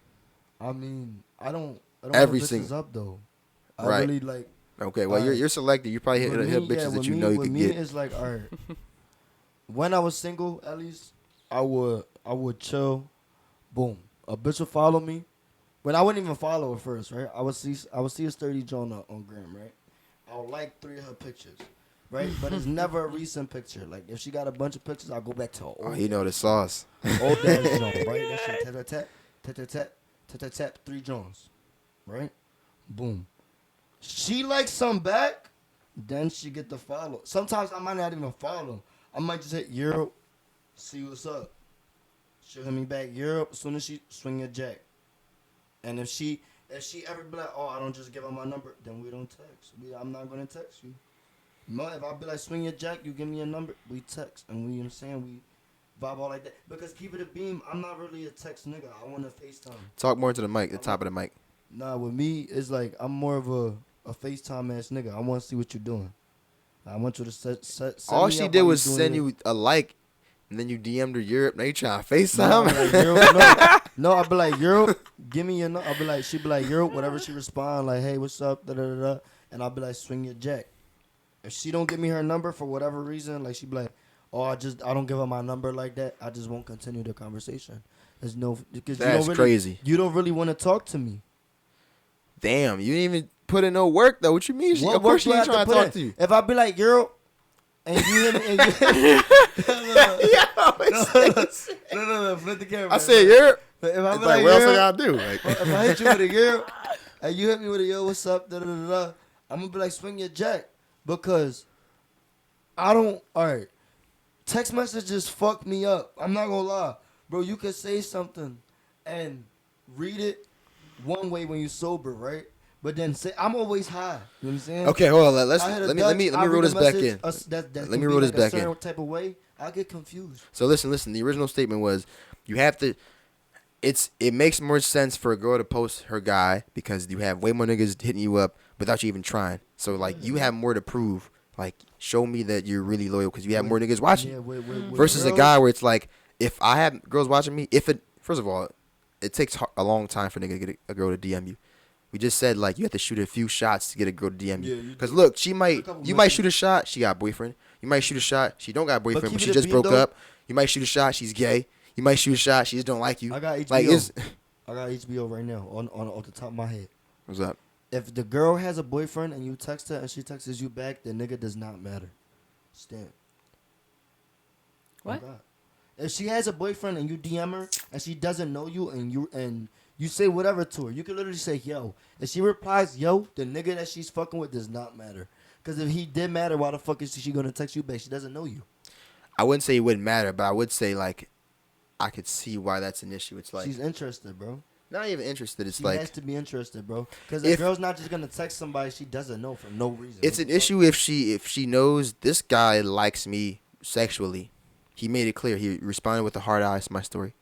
S2: I mean, I don't
S1: Every
S2: hit bitches
S1: single-
S2: up though. I
S1: Right.
S2: really like.
S1: Okay, well, you're selective. You probably hit
S2: with
S1: hit
S2: me,
S1: bitches
S2: yeah,
S1: that
S2: with
S1: you
S2: me-
S1: know you
S2: with
S1: could
S2: me,
S1: get.
S2: It's like, all right. When I was single, at least I would chill. Boom, a bitch would follow me. When I wouldn't even follow her first, right? I would see a sturdy Joan on Gram, right? I would like 3 of her pictures, right? But it's never a recent picture. Like if she got a bunch of pictures, I'll go back to her old.
S1: Oh, he know the sauce.
S2: Old ass Joan, right? That shit tap 3 Jones, right? Boom. She likes some back, then she get the follow. Sometimes I might not even follow. I might just hit Europe, see what's up. She'll hit me back Europe as soon as she swing your jack. And if
S4: If she ever be like, oh, I don't just give her my number, then we don't text. I'm not gonna text you. No, if I be like, swing your jack, you give me a number, we text, and we, you know what I'm saying, we vibe all like that. Because keep it a beam, I'm not really a text nigga. I want to FaceTime.
S1: Talk more to the mic, the top of the mic.
S4: Nah, with me, it's like I'm more of a FaceTime ass nigga. I want to see what you're doing. I want you to set
S1: All
S4: me
S1: she
S4: up
S1: did
S4: while
S1: was
S4: you doing
S1: send
S4: it.
S1: you a like, and then you DM'd her Europe. Now you trying to
S4: No,
S1: FaceTime?
S4: I be like, Euro, no, I be like, Euro, give me your number. I be like, she be like, Euro, whatever she respond, like, hey, what's up, da da da da, and I'll be like, swing your jack. If she don't give me her number for whatever reason, like she be like, oh, I don't give her my number like that. I just won't continue the conversation. There's no because
S1: That's
S4: you don't really,
S1: crazy.
S4: You don't really want to talk to me.
S1: Damn, you didn't even put in no work though. What you mean?
S4: What
S1: Of course she
S4: work
S1: ain't
S4: do I have
S1: trying to talk
S4: put
S1: to
S4: in?
S1: you.
S4: If I be like, Euro, and you hear me, and no, flip the camera.
S1: I said Europe.
S4: If I
S1: It's
S4: be
S1: like, what else I
S4: Euro,
S1: gotta do? Like,
S4: if I hit you with a Euro, and you hit me with a yo, what's up, da da da da, I'm gonna be like, swing your jack, because I don't. All right, text messages fuck me up. I'm not gonna lie, bro. You could say something and read it one way when you're sober, right? But then say I'm always high. You know what I'm saying?
S1: okay, hold on.
S4: I hit a
S1: Let
S4: Dutch,
S1: me
S4: I
S1: reel
S4: read
S1: this
S4: a
S1: back
S4: message,
S1: in.
S4: that
S1: Let
S4: can
S1: me
S4: be
S1: reel this
S4: like a
S1: back
S4: certain
S1: in.
S4: type of way. I get confused.
S1: So listen. The original statement was, you have to. It makes more sense for a girl to post her guy because you have way more niggas hitting you up without you even trying. So like you have more to prove. Like show me that you're really loyal because you have more niggas watching.
S4: Yeah,
S1: Versus a guy where it's like, if I have girls watching me, first of all, it takes a long time for a nigga to get a girl to DM you. We just said like you have to shoot a few shots to get a girl to DM you.
S4: Yeah, you
S1: Because
S4: do.
S1: look,
S4: A couple
S1: you might
S4: misses.
S1: shoot a shot, she got a boyfriend. You might shoot a shot, she don't got a boyfriend,
S4: keep
S1: but
S4: it
S1: she
S4: a
S1: just
S4: beam,
S1: broke
S4: though.
S1: up. You might shoot a shot, she's gay. You might shoot a shot, she just don't like you.
S4: I got HBO.
S1: Like
S4: I got HBO right now on off the top of my head.
S1: what's up?
S4: If the girl has a boyfriend and you text her and she texts you back, the nigga does not matter. Stamp.
S3: What?
S4: Oh God. If she has a boyfriend and you DM her and she doesn't know you and you say whatever to her, you can literally say yo. If she replies yo, the nigga that she's fucking with does not matter. Because if he did matter, why the fuck is she gonna text you back? She doesn't know you.
S1: I wouldn't say it wouldn't matter, but I would say like I could see why that's an issue. It's like
S4: She's interested, bro.
S1: not even interested. It's
S4: She
S1: like
S4: has to be interested, bro. Because the girl's not just gonna text somebody she doesn't know for no reason.
S1: it's an issue if she knows this guy likes me sexually. He made it clear. He responded with a hard eyes to my story,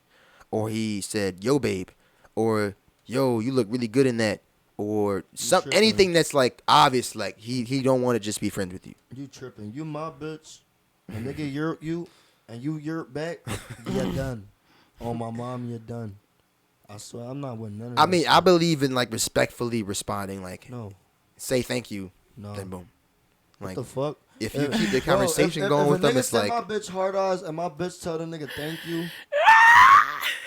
S1: or he said, "Yo, babe," or "Yo, you look really good in that," or
S4: tripping.
S1: anything that's like obvious. Like he don't want to just be friends with you.
S4: You tripping? You my bitch, and nigga Europe you, and you Europe back. You're done. On my mom, you're done. I swear, I'm not with none of that.
S1: I mean, I believe in like respectfully responding. Like,
S4: No,
S1: say thank you,
S4: no.
S1: then boom.
S4: What
S1: Like
S4: the fuck?
S1: if you keep the conversation
S4: Bro,
S1: going
S4: if
S1: with
S4: a
S1: them,
S4: nigga
S1: it's
S4: send
S1: like
S4: my bitch hard eyes and my bitch tell the nigga thank you.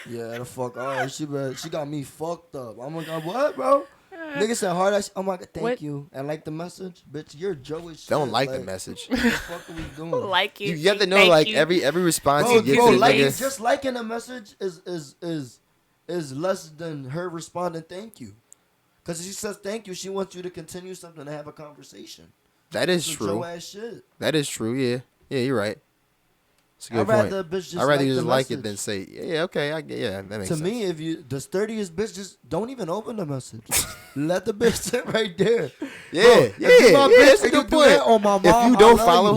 S4: Yeah, the fuck. All right, she got me fucked up. I'm like, what, bro? Nigga said hard eyes. Oh my god, thank
S3: What?
S4: you. And like the message, bitch. You're Joe as shit.
S1: don't like the message.
S4: What the fuck are we doing?
S3: Like you.
S1: You have to know
S3: thank
S1: like
S3: you.
S1: every response
S4: Bro,
S1: you get
S4: bro,
S1: to the
S4: like
S1: nigga.
S4: just liking a message is less than her responding thank you. Cause if she says thank you, she wants you to continue something to have a conversation.
S1: That is
S4: Some
S1: true.
S4: Joe ass shit.
S1: That is true. Yeah, you're right. It's a
S4: I'd
S1: good
S4: rather
S1: point.
S4: a bitch just
S1: I'd rather
S4: like
S1: you
S4: the
S1: just like it
S4: message.
S1: than say, yeah, okay, that makes
S4: To
S1: sense.
S4: me, if you the sturdiest bitch, just don't even open the message. Let the bitch sit right there.
S1: yeah,
S4: Bro, if you my bitch
S1: that's a
S4: and you
S1: good
S4: do
S1: point.
S4: that on my
S1: If
S4: mom,
S1: you
S4: I
S1: don't
S4: love
S1: follow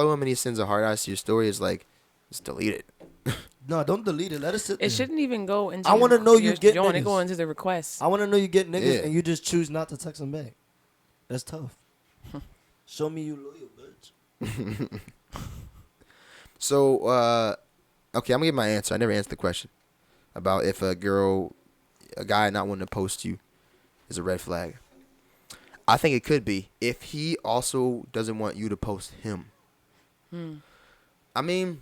S4: you.
S1: him, and he sends a hard eyes to your story, it's like, just delete it.
S4: No, don't delete it. Let it sit there.
S3: It shouldn't even go into.
S4: I wanna know you
S3: your
S4: get
S3: joint. It
S4: niggas.
S3: go into the request.
S4: I want to know you get niggas
S1: Yeah.
S4: and you just choose not to text them back. That's tough. Show me you loyal, bitch.
S1: So, okay, I'm gonna give my answer. I never answered the question about if a guy not wanting to post you is a red flag. I think it could be if he also doesn't want you to post him. I mean,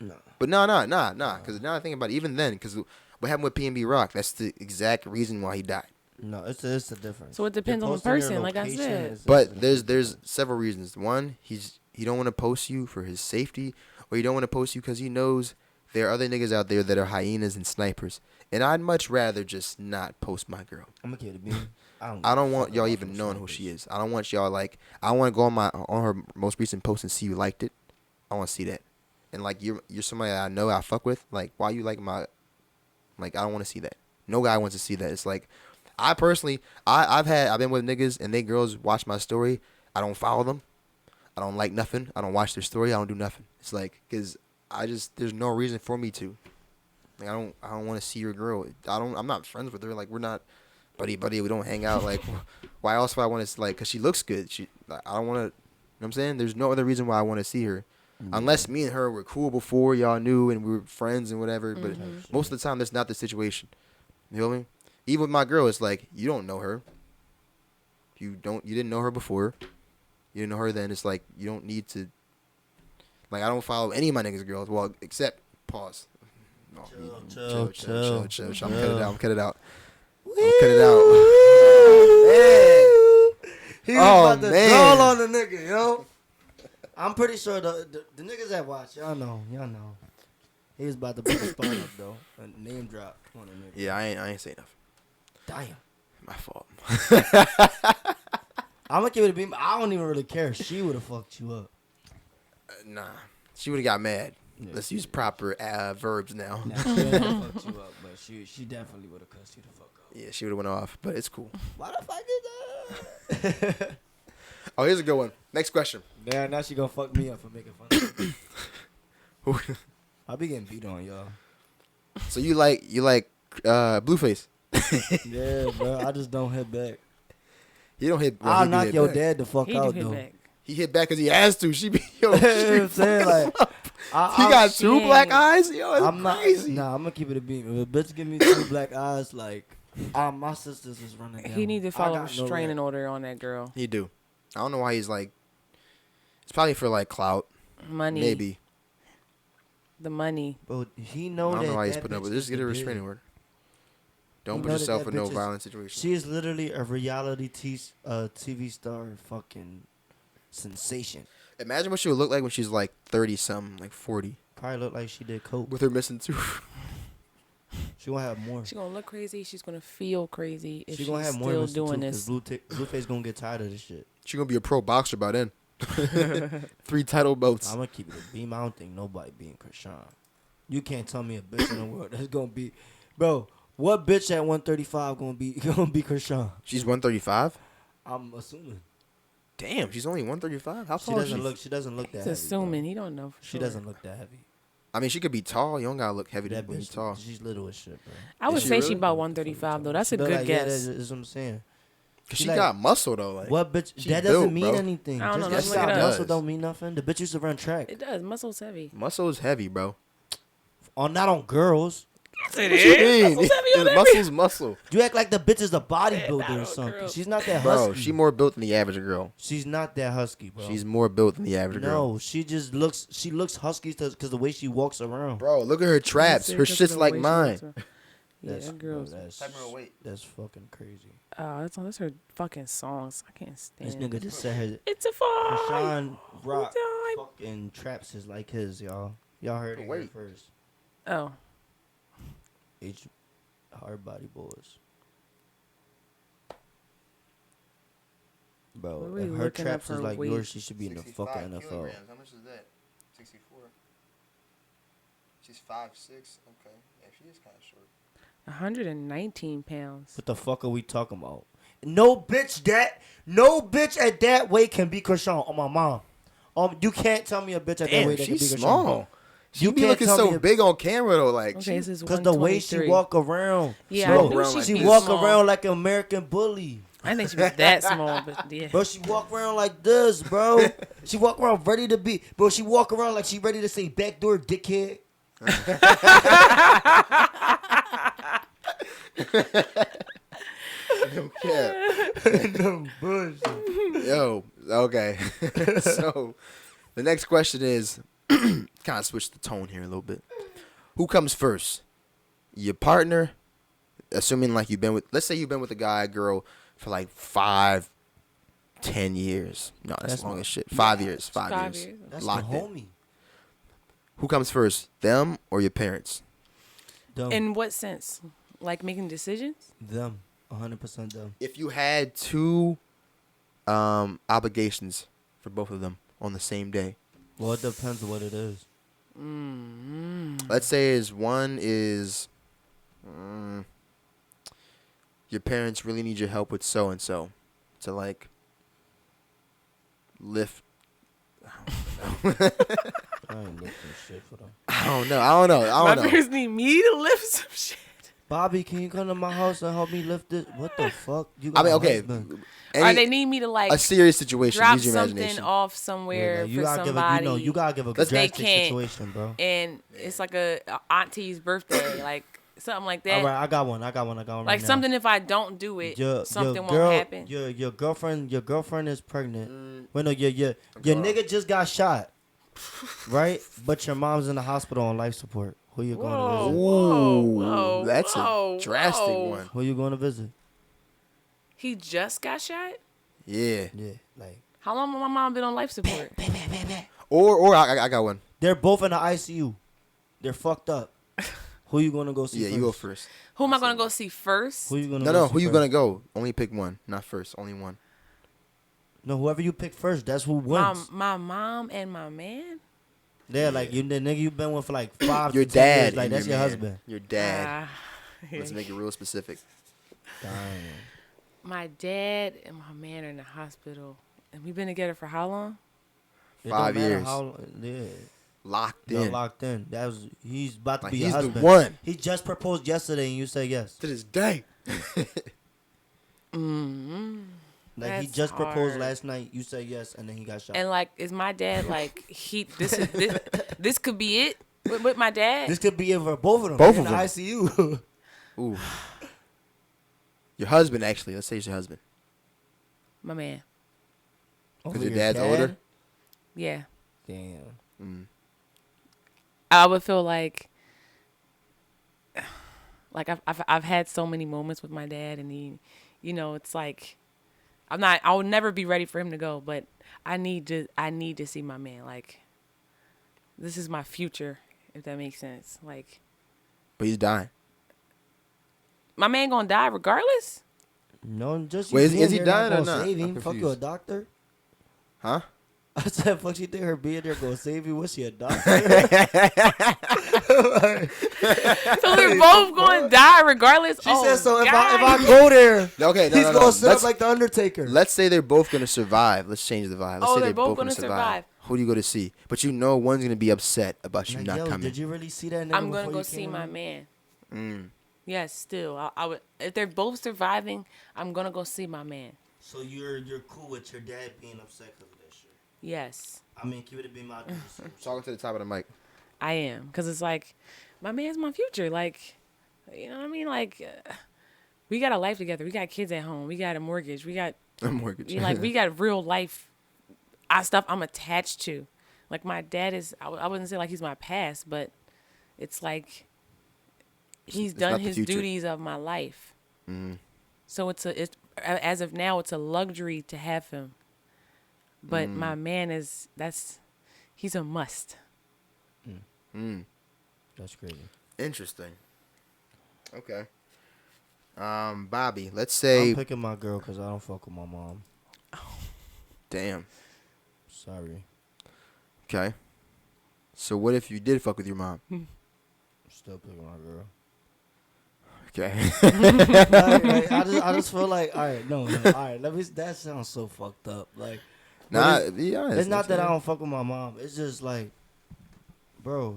S4: No.
S1: but no, because now I think about it, even then, because what happened with P&B Rock, that's the exact reason why he died.
S4: No, it's a difference.
S3: So it depends on the
S4: Posting your
S3: person, like I
S4: location
S3: said.
S4: is a
S1: But
S4: different
S1: there's
S4: thing.
S1: several reasons. One, he don't want to post you for his safety, or he don't want to post you because he knows there are other niggas out there that are hyenas and snipers. And I'd much rather just not post my girl.
S4: I'm gonna keep it being.
S1: I don't want y'all even knowing who she is. I don't want y'all like. I want to go on her most recent post and see you liked it. I want to see that. And like you're somebody that I know I fuck with. Like why you like my. Like I don't want to see that. No guy wants to see that. It's like, I personally, I've been with niggas and they girls watch my story. I don't follow them. I don't like nothing. I don't watch their story. I don't do nothing. It's like, cause there's no reason for me to. Like, I don't want to see your girl. I'm not friends with her. Like, we're not buddy. We don't hang out. Like, why else would I want to, like, cause she looks good. I don't want to, you know what I'm saying? There's no other reason why I want to see her. Unless me and her were cool before, y'all knew, and we were friends and whatever. But most of the time, that's not the situation. You feel me? Even with my girl, it's like, you don't know her. You didn't know her before. You didn't know her then. It's like, you don't need to. Like, I don't follow any of my niggas' girls. Well, except, pause. No, chill. I'm gonna cut it out.
S4: He was about to draw on the nigga, yo. I'm pretty sure the niggas that watch, y'all know. He was about to put the spot up though. A name drop on the nigga.
S1: Yeah, I ain't say nothing.
S4: Damn.
S1: My fault.
S4: I'm gonna give it a beam. I don't even really care. She would have fucked you up.
S1: Nah, she would have got mad. Yeah, let's use proper verbs now.
S4: Nah, she would have fucked you up, but she definitely would have cussed you the fuck up.
S1: Yeah, she would have went off, but it's cool.
S4: Why the fuck is that?
S1: Oh, here's a good one. Next question.
S4: Yeah, now she gonna fuck me up for making fun of me. I be getting beat on, y'all.
S1: So you like Blueface?
S4: Yeah, bro. I just don't hit back.
S1: He don't hit.
S4: I'll knock your dad the fuck out, though.
S3: Back.
S1: He hit back because he has to. She be yo.
S4: You know what I'm saying? Like,
S1: he got two black eyes. Yo, it's crazy.
S4: I'm gonna keep it a beat. If a bitch give me two black eyes, like, my sisters is running down.
S3: He need to follow restraining order on that girl.
S1: He do. I don't know why he's like. It's probably for like clout.
S3: Money.
S1: Maybe.
S3: The money.
S4: But he know that.
S1: I don't know why he's putting up with this. Just get a restraining order. Don't put yourself in no violent situation.
S4: She is literally a reality TV star fucking sensation.
S1: Imagine what she would look like when she's like 30-something, like 40.
S4: Probably look like she did coke.
S1: With her missing tooth.
S4: She gonna have more.
S3: She's gonna look crazy. She's gonna feel crazy if she's
S4: gonna have more
S3: still doing this.
S4: Blueface gonna get tired of this shit.
S1: She gonna be a pro boxer by then. 3 title belts.
S4: I'm gonna keep it a beam. I don't think nobody being Krishan. You can't tell me a bitch in the world that's gonna be, bro. What bitch at 135 gonna be Krishan?
S1: She's 135.
S4: I'm assuming.
S1: Damn, she's only 135. How tall is she?
S4: She doesn't look that
S3: He's
S4: heavy.
S3: assuming.
S4: Bro.
S3: He don't know for
S4: She
S3: sure.
S4: doesn't look that heavy.
S1: I mean, she could be tall. You don't gotta look heavy to be tall.
S4: She's little as shit, bro.
S3: I would
S1: she
S3: say
S1: really?
S3: she about 135 though. That's a good guess.
S4: Yeah, that's what I'm saying.
S1: Cause she got muscle though. Like,
S4: what bitch?
S1: She
S4: That doesn't
S1: built,
S4: mean
S1: bro.
S4: anything.
S3: I don't know,
S4: Just
S3: let's look it up.
S4: muscle don't mean nothing. The bitch used to run track.
S3: It does. Muscle's heavy.
S1: Muscle is heavy, bro.
S4: Not on girls.
S3: It
S1: What you mean?
S3: Muscle's heavy on
S1: Muscle's muscle.
S4: You act like the bitch is a bodybuilder
S3: not
S4: or
S3: on
S4: something.
S3: girls.
S4: She's not that
S1: Bro,
S4: husky.
S1: she more built than the average girl.
S4: She's not that husky, bro.
S1: She's more built than the average girl.
S4: No, she just looks. She looks husky because the way she walks around.
S1: Bro, look at her traps. Her shit's like mine.
S3: Yeah, that girl's.
S4: That's fucking crazy.
S3: Oh, that's her fucking songs. I can't stand.
S4: This nigga just said her.
S3: It's a fight.
S4: Krishan Rock
S3: Time.
S4: fucking traps is like his, y'all. Y'all heard it here first.
S3: Oh,
S4: Hard body boys. Bro,
S3: What are we
S4: if her
S3: looking up
S4: traps is
S3: her
S4: like
S3: weight?
S4: yours, she should be in the fucking NFL.
S1: How much is that? 64. She's 5'6". Okay. Yeah, she is kind of short.
S3: 119 pounds.
S4: What the fuck are we talking about? No bitch at that weight can be Krishan. On my mom. You can't tell me a bitch at that
S1: Damn,
S4: weight that can be
S1: she's
S4: Krishan.
S1: small. She be
S4: can't
S1: looking
S4: tell
S1: so
S4: me
S1: big on camera though, like.
S3: Okay, this is
S4: because the way she
S3: 123.
S4: walk around.
S3: Yeah,
S1: Bro,
S3: I knew she'd
S4: She
S3: be
S4: walk
S3: small.
S4: around like an American bully.
S3: I didn't think she was that small, but yeah.
S4: Bro, she walk around like this, bro. She walk around ready to be. Bro, she walk around like she ready to say backdoor dickhead.
S1: No cap.
S4: No bullshit.
S1: Yo, okay. So, the next question is, kind of switch the tone here a little bit. Who comes first? Your partner, assuming like let's say you've been with a guy, girl, for like 5, 10 years. No, that's long as shit. 5 years. 5 years.
S4: That's
S1: Locked
S4: the
S1: in.
S4: homie.
S1: Who comes first, them or your parents?
S4: Them.
S3: In what sense? Like making decisions?
S4: Them. 100% them.
S1: If you had 2 obligations for both of them on the same day,
S4: Well, it depends on what it is.
S3: Mm-hmm.
S1: let's say one is your parents really need your help with so and so to like lift.
S2: I ain't lifting shit for them.
S1: I don't know.
S3: My parents need me to lift some shit.
S2: Bobby, can you come to my house and help me lift this? What the fuck? You
S1: I
S2: got
S1: mean,
S2: a
S1: okay.
S2: husband.
S3: Or they need me to like
S1: A serious situation.
S3: drop
S1: Use your
S3: something
S1: imagination.
S3: off somewhere
S2: Yeah, like,
S3: for somebody.
S2: you gotta give a
S1: Let's-
S3: they
S2: drastic
S3: can't,
S2: situation, bro.
S3: and it's like a auntie's birthday, like something like that.
S2: All right, I got one.
S3: Like
S2: right now.
S3: something, if I don't do it, something
S2: girl,
S3: won't happen.
S2: Your girlfriend is pregnant. Wait, no, your
S1: going
S2: nigga just got shot, right? But your mom's in the hospital on life support. Who you going to visit?
S3: Whoa,
S1: That's a drastic one.
S2: Who you going to visit?
S3: He just got shot.
S1: Yeah.
S2: Yeah, like
S3: How long has my mom been on life support?
S1: Or I got one.
S2: they're both in the ICU. They're fucked up. Who you going to go see?
S1: Yeah,
S2: first?
S1: you go first.
S3: Who am I gonna go see first?
S2: Who you going to
S1: No,
S2: see
S1: who you
S2: first?
S1: gonna go? Only pick one, not first. Only one.
S2: No, whoever you pick first, that's who wins.
S3: My mom and my man.
S2: Yeah, like you, the nigga you been with for like 5
S1: Your
S2: to 10
S1: dad.
S2: years, like
S1: and
S2: that's your
S1: man.
S2: husband.
S1: Your dad.
S3: Ah.
S1: Let's make it real specific.
S2: Damn.
S3: My dad and my man are in the hospital, and we've been together for how long?
S2: It
S1: 5
S2: don't matter
S1: years.
S2: How, yeah,
S1: Locked
S2: you're
S1: in.
S2: locked in. He's about to
S1: Like,
S2: be
S1: he's
S2: your
S1: the
S2: husband.
S1: one.
S2: He just proposed yesterday, and you say yes.
S1: To this day.
S3: Mm-hmm.
S2: Like he
S3: That's
S2: just proposed
S3: hard.
S2: last night. You say yes, and then he got shot.
S3: And like, is my dad like this could be it with my dad?
S2: This could be it for both of them.
S1: Both
S2: They're
S1: of
S2: in
S1: them.
S2: the ICU.
S1: Ooh. Your husband, actually. Let's say it's your husband.
S3: My man.
S1: Because
S2: Over
S1: your dad's older?
S3: Yeah.
S2: Damn.
S1: Mm.
S3: I would feel like I've had so many moments with my dad, and he, it's like I will never be ready for him to go, but I need to see my man. Like, this is my future, if that makes sense. Like,
S1: But he's dying.
S3: my man gonna die regardless.
S2: No, just
S1: Wait,
S2: you
S1: is
S2: being
S1: he
S2: there
S1: dying or
S2: gonna
S1: not?
S2: Save
S1: I'm
S2: him. Fuck you, a
S1: confused.
S2: doctor.
S1: Huh?
S2: I said, fuck you think her being there gonna save you? What's she, a doctor?
S3: So they're both gonna die regardless.
S2: She said, so if
S3: God.
S2: I go there,
S1: Okay, no,
S2: he's
S1: no,
S2: gonna
S1: no.
S2: sit up like the Undertaker.
S1: Let's say they're both going to survive. Let's change the vibe. Let's say
S3: they're both gonna survive.
S1: Who do you go to see? But you know one's going to be upset about you
S2: Like,
S1: not
S2: yo,
S1: coming.
S2: did you really see that nigga
S3: I'm gonna
S2: before
S3: go
S2: you
S3: see
S2: came
S3: my
S2: in?
S3: man.
S1: Mm.
S3: Yes, still, I would. If they're both surviving, I'm gonna go see my man.
S2: So you're cool with your dad being upset because of that shit?
S3: Yes,
S2: I mean, keep it be my
S1: Talking to the top of the mic.
S3: I am, cause it's like my man's my future. Like, you know what I mean? Like, we got a life together. We got kids at home. We got a mortgage. We got
S1: A mortgage.
S3: we got real life stuff I'm attached to. Like, my dad is. I wouldn't say like he's my past, but it's like he's
S1: It's
S3: done
S1: not the
S3: his
S1: future.
S3: duties of my life.
S1: Mm-hmm.
S3: So it's as of now, it's a luxury to have him. But my man he's a must.
S1: Mm.
S2: That's crazy.
S1: Interesting. Okay. Bobby, let's say.
S2: I'm picking my girl because I don't fuck with my mom.
S1: Damn.
S2: Sorry.
S1: Okay. So what if you did fuck with your mom?
S2: Still picking my girl.
S1: Okay.
S2: Like, I just feel like, all right, no, all right. That sounds so fucked up. Like,
S1: Nah,
S2: it's,
S1: be honest.
S2: it's not that I
S1: don't.
S2: don't fuck with my mom. It's just like, bro,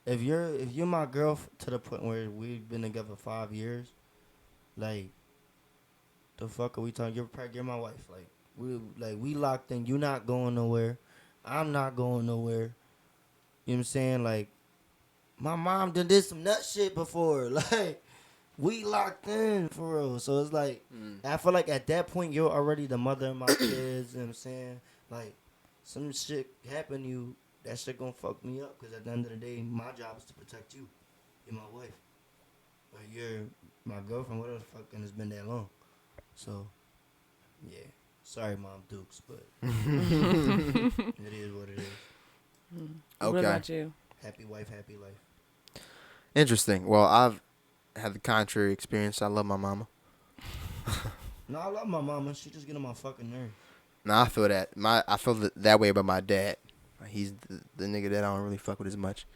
S2: if you're my girl to the point where we've been together 5 years, like, the fuck are we talking? You're my wife. Like we locked in. You not going nowhere. I'm not going nowhere. You know what I'm saying? Like, my mom did some nut shit before. Like, we locked in for real. So it's like, I feel like at that point you're already the mother of my kids. You know what I'm saying? Like, some shit happen to you, that shit gonna fuck me up. Because at the end of the day, my job is to protect you. You're my wife. But you're my girlfriend, whatever the fuck, and it's been that long. So, yeah. Sorry, Mom Dukes, but it is what it is.
S1: Okay.
S3: What about you?
S2: Happy wife, happy life.
S1: Interesting. Well, I've had the contrary experience. I love my mama.
S2: No, I love my mama. She just get on my fucking nerve.
S1: Nah, I feel that. I feel that way about my dad. He's the nigga that I don't really fuck with as much.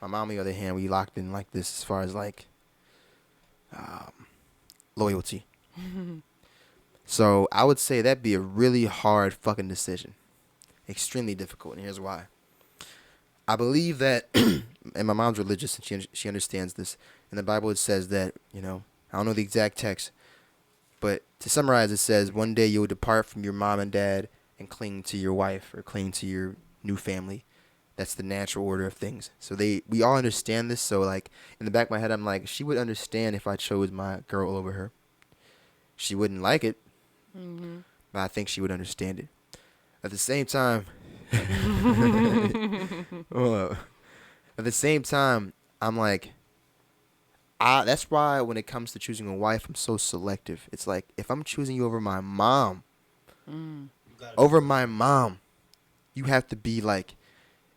S1: My mom, on the other hand, we locked in like this as far as like, loyalty. So I would say that'd be a really hard fucking decision. Extremely difficult, and here's why. I believe that, and my mom's religious, and she understands this. In the Bible, it says that, I don't know the exact text, but to summarize, it says, one day you will depart from your mom and dad and cling to your wife or cling to your new family. That's the natural order of things. So we all understand this. So like in the back of my head, I'm like, she would understand if I chose my girl over her. She wouldn't like it, but I think she would understand it. At the same time, I'm like, that's why when it comes to choosing a wife, I'm so selective. It's like, if I'm choosing you over my mom, you have to be like,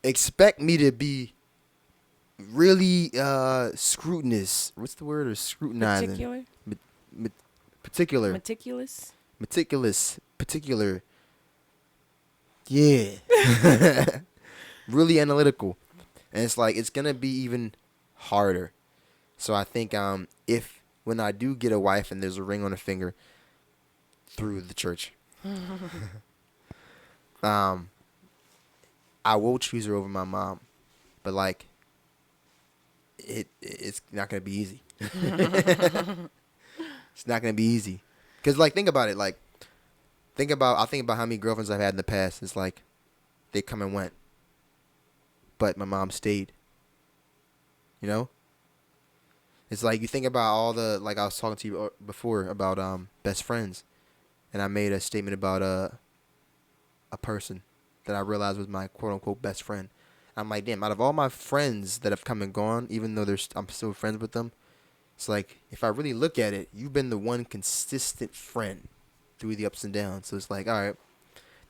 S1: expect me to be really scrutinous. What's the word? Or scrutinizing?
S3: Particular.
S1: Particular. Particular. Yeah. Really analytical. And it's like, it's going to be even harder. So I think if when I do get a wife and there's a ring on a finger through the church, I will choose her over my mom. But like, it's not going to be easy. It's not going to be easy. Because like, think about it. Like, I think about how many girlfriends I've had in the past. It's like, they come and went. But my mom stayed. It's like, you think about all the, like I was talking to you before about best friends. And I made a statement about a person that I realized was my quote-unquote best friend. I'm like, damn, out of all my friends that have come and gone, even though I'm still friends with them, it's like, if I really look at it, you've been the one consistent friend through the ups and downs. So it's like, all right,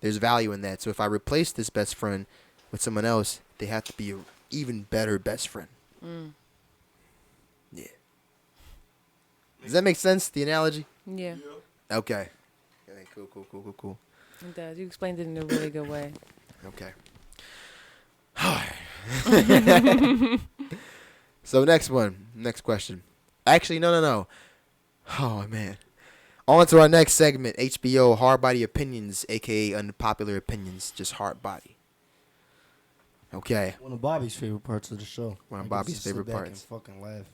S1: there's value in that. So if I replace this best friend with someone else, they have to be an even better best friend. Yeah. Does that make sense, the analogy?
S3: Yeah.
S1: Okay. Cool.
S3: It does. You explained it in a really good way.
S1: Okay. So next question. Actually, no. Oh, man. On to our next segment, HBO Hard Body Opinions, a.k.a. Unpopular Opinions, just hard body. Okay.
S4: One of Bobby's favorite parts of the show.
S1: One of Bobby's favorite parts.
S4: And fucking laugh.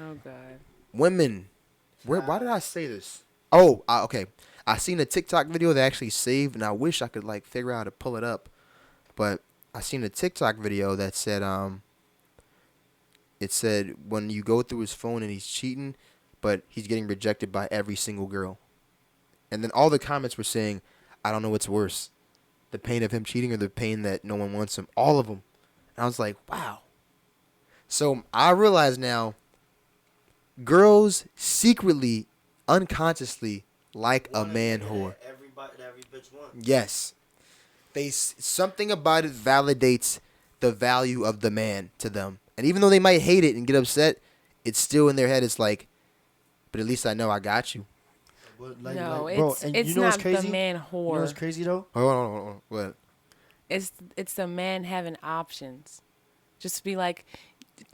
S3: Oh, God.
S1: Women. Why did I say this? Oh, okay. I seen a TikTok video that actually saved, and I wish I could like figure out how to pull it up. But I seen a TikTok video that said, it said when you go through his phone and he's cheating, but he's getting rejected by every single girl. And then all the comments were saying, I don't know what's worse, the pain of him cheating or the pain that no one wants him. All of them. And I was like, wow. So I realize now, girls secretly, unconsciously like a man whore.
S4: Every bitch wants.
S1: Yes. Something about it validates the value of the man to them. And even though they might hate it and get upset, it's still in their head. It's like, but at least I know I got you.
S3: No,
S4: bro,
S3: it's
S4: you know
S3: not
S4: crazy?
S3: the man whore.
S4: You know what's crazy though?
S1: Hold on. What?
S3: It's the man having options. Just to be like,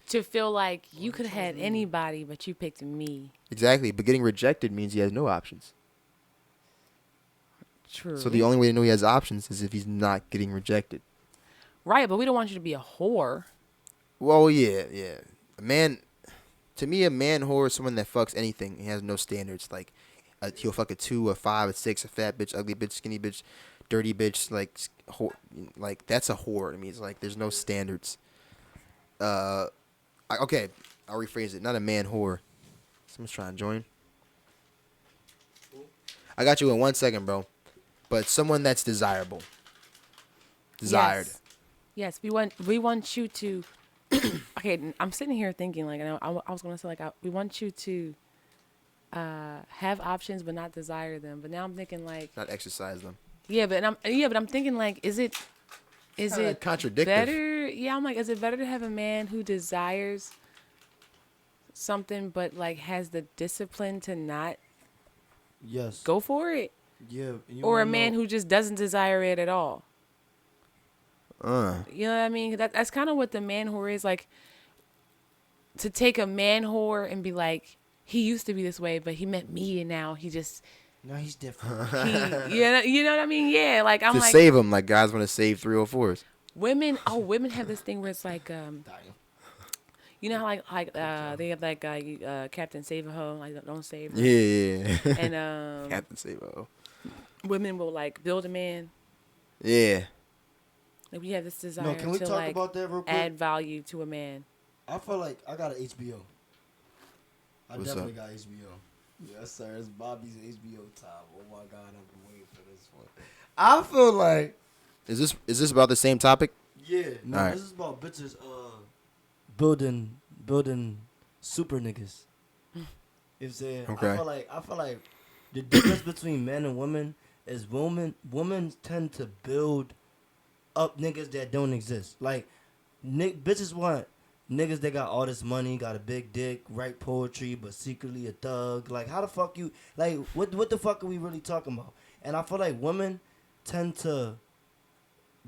S3: to feel like you could have had anybody, but you picked me.
S1: Exactly. But getting rejected means he has no options.
S3: True.
S1: So the only way to know he has options is if he's not getting rejected.
S3: Right, but we don't want you to be a whore.
S1: Well, yeah. To me, a man whore is someone that fucks anything. He has no standards. Like, he'll fuck a 2, a 5, a 6, a fat bitch, ugly bitch, skinny bitch, dirty bitch. Like that's a whore to me. It's like there's no standards. Okay, I'll rephrase it. Not a man whore. Someone's trying to join. I got you in 1 second, bro. But someone that's desirable. Desired.
S3: Yes, we want you to. Okay, I'm sitting here thinking like I was gonna say like we want you to have options but not desire them. But now I'm thinking like
S1: not exercise them.
S3: Yeah, but I'm thinking like is it
S1: contradictory?
S3: Better? Yeah, I'm like, is it better to have a man who desires something but like has the discipline to not go for it?
S4: Yeah.
S3: Or a man who just doesn't desire it at all. You know what I mean? That's kind of what the man whore is like. To take a man whore and be like, he used to be this way, but he met me, and now he just
S2: No, he's different.
S3: you know what I mean? Yeah, like I'm
S1: To
S3: like
S1: save them, like guys want to save 304s.
S3: women. Oh, women have this thing where it's like
S4: Damn.
S3: you know how they have that guy Captain Save a Hoe, like don't save her.
S1: Yeah.
S3: And
S1: Captain Sabo.
S3: women will like build a man.
S1: Yeah.
S3: Like we have this
S4: No,
S3: desire
S4: can we
S3: to
S4: talk
S3: like
S4: about that real quick?
S3: add value to a man.
S4: I feel like I got an HBO. I
S1: What's
S4: definitely
S1: up?
S4: got HBO. Yes, sir. It's Bobby's HBO time. Oh my God, I've been waiting for this one. I feel like
S1: Is this about the same topic?
S4: yeah. No,
S1: Alright.
S4: this is about bitches.
S2: building super niggas. If saying,
S1: Okay.
S2: I feel like the difference between men and women is women tend to build up niggas that don't exist. Like bitches want niggas that got all this money, got a big dick, write poetry, but secretly a thug. Like how the fuck you like what the fuck are we really talking about? And I feel like women tend to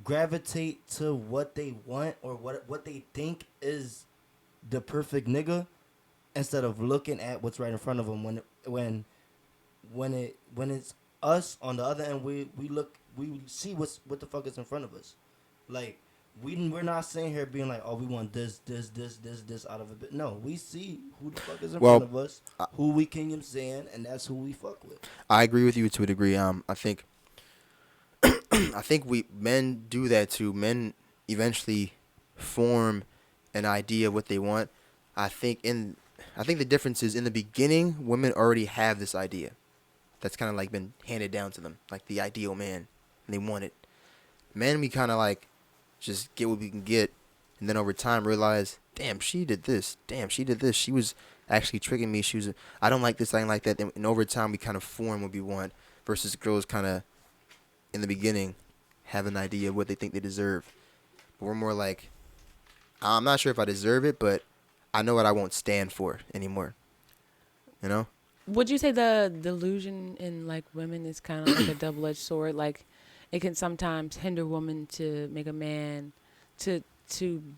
S2: gravitate to what they want or what they think is the perfect nigga instead of looking at what's right in front of them when it's us on the other end we see what the fuck is in front of us. Like we're not sitting here being like, oh, we want this out of it. No, we see who the fuck is in front of us, who we can, you know what I'm saying, and that's who we fuck with.
S1: I agree with you to a degree. I think I think men do that too. Men eventually form an idea of what they want. I think the difference is in the beginning, women already have this idea that's kind of like been handed down to them, like the ideal man, and they want it. Men, we kind of like just get what we can get, and then over time realize, damn, she did this. Damn, she did this. She was actually tricking me. I don't like this. I don't like that. And over time, we kind of form what we want. Versus girls, kind of in the beginning, have an idea of what they think they deserve. But we're more like, I'm not sure if I deserve it, but I know what I won't stand for anymore. You know?
S3: Would you say the delusion in like women is kind of like a double-edged sword? Like, it can sometimes hinder women to make a man to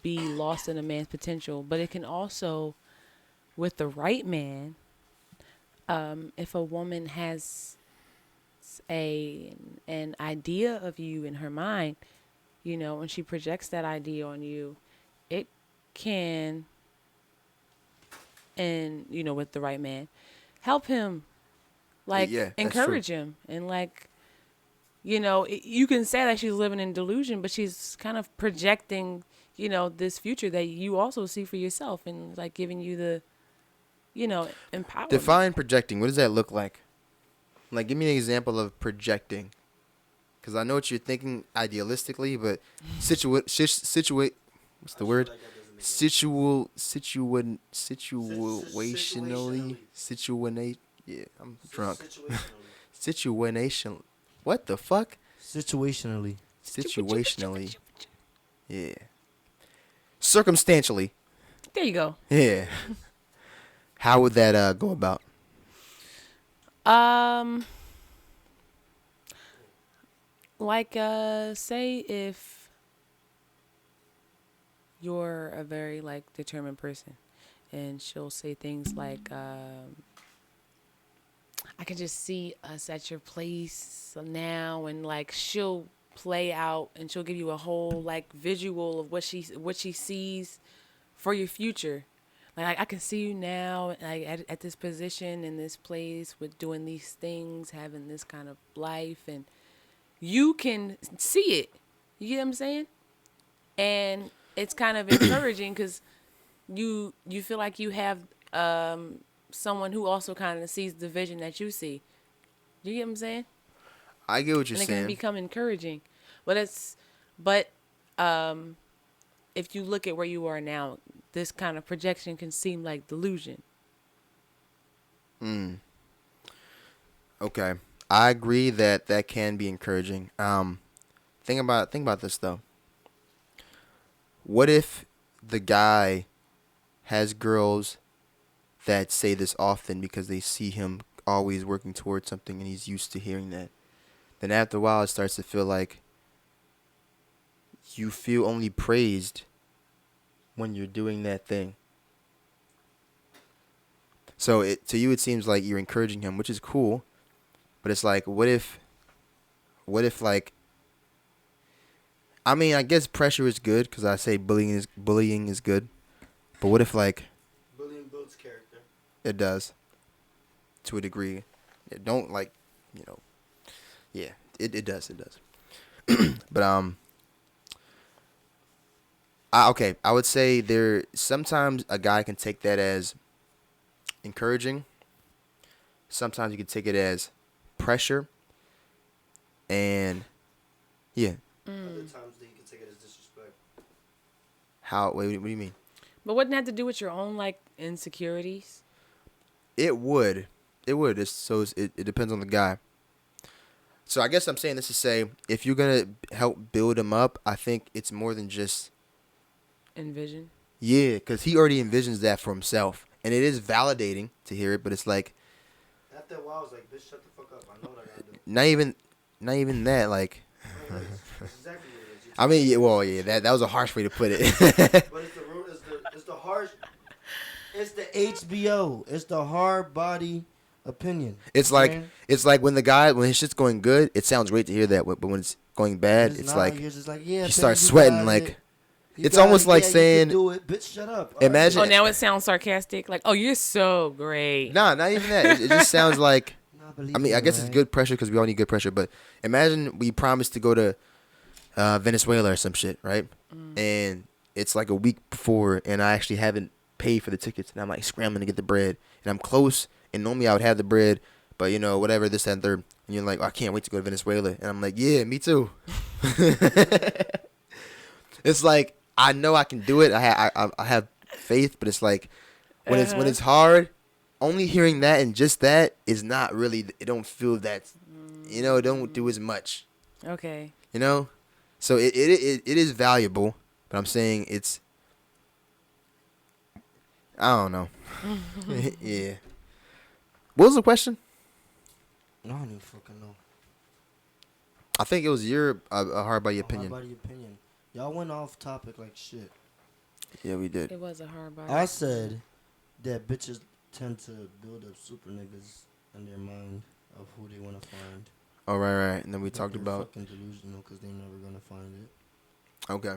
S3: be lost in a man's potential, but it can also, with the right man, if a woman has an idea of you in her mind, you know, and she projects that idea on you, it can, and you know, with the right man, help him, like encourage him, and like, you know, you can say that she's living in delusion, but she's kind of projecting, you know, this future that you also see for yourself, and like giving you the, you know, empowerment.
S1: Define projecting. What does that look like? Like, give me an example of projecting. Because I know what you're thinking idealistically, but situate. What's the word? Situationally. Yeah, I'm drunk. Situation. What the fuck?
S2: Situationally.
S1: Yeah. Circumstantially.
S3: There you go.
S1: Yeah. How would that go about?
S3: Like, say if you're a very like determined person, and she'll say things like, I can just see us at your place now, and like she'll play out and she'll give you a whole like visual of what she sees for your future. Like I can see you now, like at this position in this place with doing these things, having this kind of life, and you can see it. You get what I'm saying? And it's kind of encouraging because you feel like you have someone who also kind of sees the vision that you see. You get what I'm saying?
S1: I get what you're
S3: and
S1: saying.
S3: It can become encouraging, but if you look at where you are now, this kind of projection can seem like delusion.
S1: Okay, I agree that can be encouraging. Think about this though. What if the guy has girls that say this often because they see him always working towards something and he's used to hearing that? Then after a while, it starts to feel like you feel only praised when you're doing that thing. So to you, it seems like you're encouraging him, which is cool. But it's like, what if like, I mean, I guess pressure is good because I say bullying is good. But what if like
S4: Bullying builds character.
S1: it does, to a degree. It don't like, yeah, it does. But I would say sometimes a guy can take that as encouraging. Sometimes you can take it as pressure. And yeah.
S4: Other times that you can take it as disrespect.
S1: Wait, what do you mean?
S3: But wouldn't that have to do with your own like insecurities?
S1: It would. It depends on the guy. So I guess I'm saying this to say, if you're gonna help build him up, I think it's more than just
S3: Envision.
S1: yeah, because he already envisions that for himself, and it is validating to hear it. But it's like
S4: After a while, I was like, bitch, shut the fuck up. I know what I gotta do.
S1: not even that. Like,
S4: That's exactly what it is.
S1: I mean, yeah, well, yeah, that was a harsh way to put it.
S4: But it's the harsh. It's the HBO. It's the hard body opinion.
S1: It's like when his shit's going good, it sounds great to hear that, but when it's going bad, it's like
S4: you're just like, yeah,
S1: you
S4: babe,
S1: start
S4: you
S1: sweating.
S4: got
S1: Like
S4: it.
S1: it's almost like
S4: you
S1: saying,
S4: can do it, bitch, shut up.
S1: Imagine-
S3: Oh, now it sounds sarcastic. Like, oh, you're so great.
S1: nah, not even that. It just sounds like.
S4: Nah, believe
S1: I mean,
S4: me,
S1: I guess it's
S4: right?
S1: good pressure because we all need good pressure. But imagine we promised to go to Venezuela or some shit, right? And it's like a week before, and I actually haven't paid for the tickets, and I'm like scrambling to get the bread, and I'm close, and normally I would have the bread, but whatever, this, that, and third, and you're like, oh, I can't wait to go to Venezuela, and I'm like, yeah, me too. It's like I know I can do it. I have faith, but it's like when it's hard, only hearing that and just that is not really. It don't feel that, it don't do as much.
S3: Okay.
S1: So it is valuable, but I'm saying it's. I don't know. Yeah. What was the question?
S4: I don't even fucking know.
S1: I think it was your a hard body opinion.
S4: Hard body opinion. Y'all went off topic like shit.
S1: Yeah, we did.
S3: It was a hard body.
S4: I said that bitches tend to build up super niggas in their mind of who they want to find.
S1: Oh, right. And then we
S4: But
S1: talked
S4: they're
S1: about.
S4: fucking delusional because they're never gonna find it.
S1: Okay.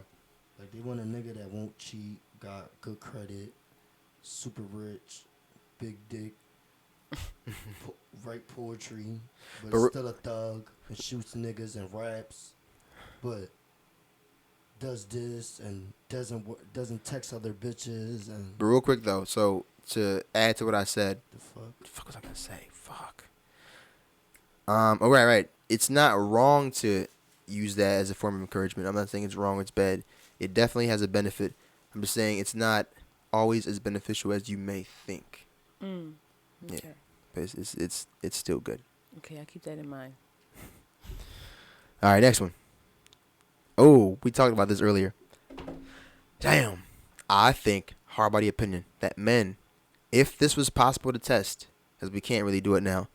S4: Like they want a nigga that won't cheat, got good credit, super rich, big dick, write poetry, but still a thug and shoots niggas and raps, but does this and doesn't text other bitches and
S1: But real quick though, so to add to what I said,
S4: the fuck.
S1: what the fuck was I gonna say? Fuck. Oh, right. It's not wrong to use that as a form of encouragement. I'm not saying it's wrong or it's bad. It definitely has a benefit. I'm just saying it's not always as beneficial as you may think.
S3: Okay.
S1: Yeah. But it's still good.
S3: Okay, I keep that in mind.
S1: All right, next one. Oh, we talked about this earlier. Damn. I think, hard body opinion, that men, if this was possible to test, because we can't really do it now,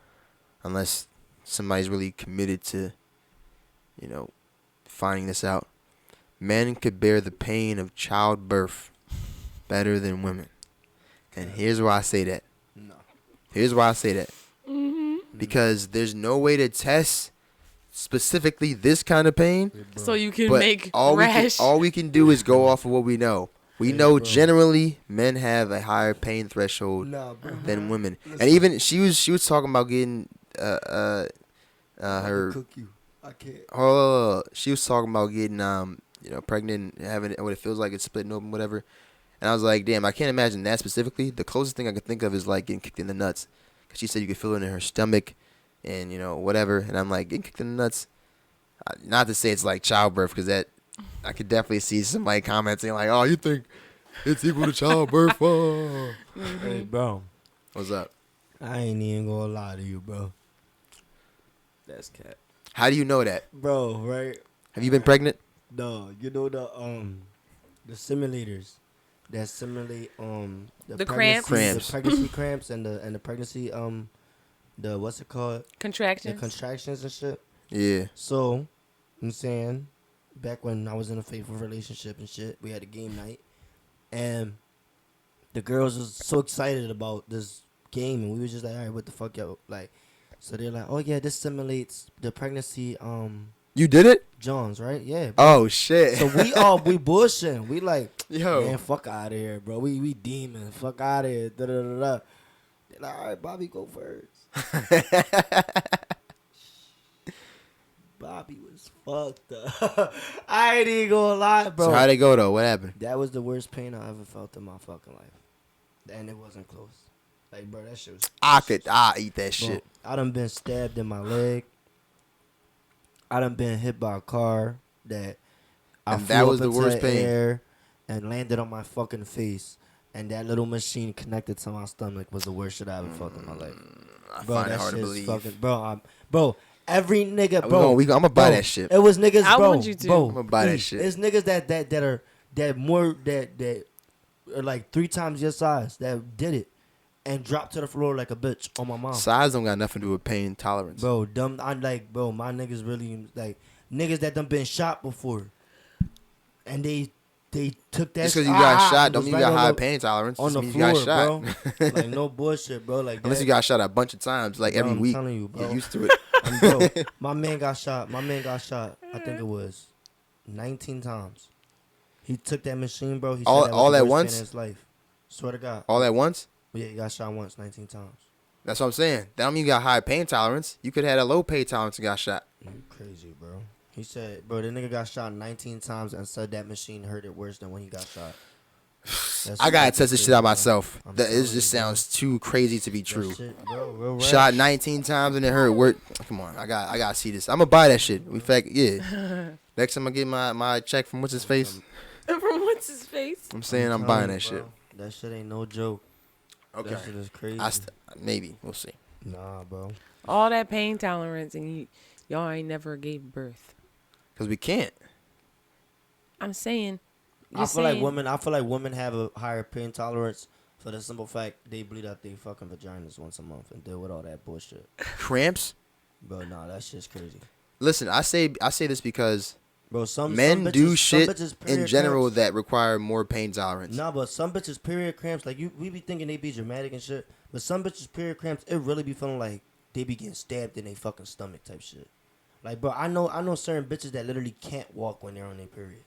S1: unless somebody's really committed to, finding this out, men could bear the pain of childbirth better than women. And here's why I say that.
S4: No.
S1: Here's why I say that. Because there's no way to test specifically this kind of pain.
S3: So you can
S1: But
S3: make
S1: all
S3: rash.
S1: we can do is go off of what we know. We
S4: Hey,
S1: know
S4: bro.
S1: generally men have a higher pain threshold
S4: Nah, bro.
S1: than women.
S4: Listen.
S1: And even she was talking about getting
S4: I
S1: her
S4: cook you. I can't.
S1: she was talking about getting pregnant and having what it feels like it's splitting open, whatever. And I was like, damn, I can't imagine that specifically. The closest thing I could think of is like getting kicked in the nuts, because she said you could feel it in her stomach, and whatever. And I'm like, getting kicked in the nuts. Not to say it's like childbirth, because that I could definitely see somebody commenting like, oh, you think it's equal to childbirth? Oh.
S4: Hey, bro.
S1: What's up?
S4: I ain't even gonna lie to you, bro.
S2: That's cat.
S1: How do you know that?
S4: Bro, right?
S1: Have you been pregnant?
S4: No, you know the simulators that simulate
S3: The
S4: pregnancy-
S1: cramps.
S4: the pregnancy cramps and the pregnancy the what's it called, the
S3: Contractions.
S4: contractions and shit.
S1: Yeah.
S4: So I'm saying, back when I was in a faithful relationship and shit, we had a game night, and the girls was so excited about this
S2: game, and we was just like, all right, what the fuck, yo? Like, so they're like, oh yeah, this simulates the pregnancy.
S1: You did it?
S2: Jones, right? Yeah. Bro.
S1: Oh shit.
S2: So we bullshitting. We like,
S1: yo,
S2: man, fuck out of here, bro. We demon. Fuck out of here. Da da da da. They're like, all right, Bobby, go first. Bobby was fucked up. I ain't even gonna lie, bro.
S1: So how'd it go though? What happened?
S2: That was the worst pain I ever felt in my fucking life, and it wasn't close. Like, bro, that shit was.
S1: I eat that
S2: Bro,
S1: shit.
S2: I done been stabbed in my leg. I done been hit by a car that
S1: And
S2: flew
S1: that
S2: up
S1: was the
S2: into
S1: worst pain.
S2: air and landed on my fucking face. And that little machine connected to my stomach was the worst shit I ever felt in my life.
S1: I
S2: Bro,
S1: find it
S2: that
S1: hard to
S2: shit's
S1: believe.
S2: fucking, bro, every nigga, bro.
S1: I'm gonna buy
S2: bro,
S1: that shit.
S2: It was niggas,
S3: I
S2: bro.
S3: want you to.
S2: Bro,
S1: I'm gonna buy that
S2: please.
S1: shit.
S2: It's niggas that are like 3 times your size that did it and dropped to the floor like a bitch on my mom.
S1: Size don't got nothing to do with pain tolerance.
S2: Bro, my niggas really like niggas that done been shot before, and they took that.
S1: Just because you got shot,
S2: it
S1: don't
S2: was
S1: mean
S2: right
S1: you got
S2: on
S1: high
S2: the-
S1: pain tolerance.
S2: on
S1: Just
S2: the
S1: means
S2: floor,
S1: you got shot.
S2: bro. Like no bullshit, bro. Like
S1: Unless
S2: that,
S1: you got shot a bunch of times, like
S2: bro,
S1: every
S2: I'm
S1: week.
S2: telling you, bro.
S1: You're used to it.
S2: Bro, my man got shot. I think it was 19 times. He took that machine, bro. He said
S1: All-
S2: that was
S1: all
S2: the
S1: at
S2: worst
S1: once?
S2: pain in his life. Swear to God.
S1: All at once?
S2: Yeah, he got shot once, 19 times.
S1: That's what I'm saying. That don't mean you got high pain tolerance. You could have had a low pain tolerance and got shot.
S2: You crazy, bro. He said, bro, the nigga got shot 19 times and said that machine hurt it worse than when he got shot. That's
S1: I gotta
S2: fucking
S1: test this
S2: crazy,
S1: shit out
S2: bro.
S1: myself.
S2: I'm
S1: That
S2: telling
S1: it just
S2: you, bro.
S1: sounds too crazy to be
S2: That
S1: true.
S2: shit, bro, real rap.
S1: Shot 19 times and it hurt. Work. Come on, I gotta see this. I'm gonna buy that shit. In fact, yeah. Next time I get my check from what's his face,
S3: From what's his face?
S1: I'm saying I'm
S2: telling
S1: buying
S2: you,
S1: that shit.
S2: bro. That shit ain't no joke.
S1: Okay.
S2: That shit is crazy.
S1: Maybe we'll see.
S2: Nah, bro.
S3: All that pain tolerance, and y'all ain't never gave birth.
S1: Cause we can't.
S3: I'm saying.
S2: I feel like women have a higher pain tolerance for the simple fact they bleed out their fucking vaginas once a month and deal with all that bullshit.
S1: Cramps.
S2: Bro, nah, that shit's crazy.
S1: Listen, I say this because
S2: Bro, some
S1: men
S2: bitches,
S1: do
S2: some
S1: shit
S2: bitches
S1: in
S2: period
S1: general
S2: cramps.
S1: that require more pain tolerance.
S2: Nah, but some bitches period cramps, like we be thinking they be dramatic and shit, but some bitches period cramps, it really be feeling like they be getting stabbed in their fucking stomach type shit. Like, bro, I know certain bitches that literally can't walk when they're on their period.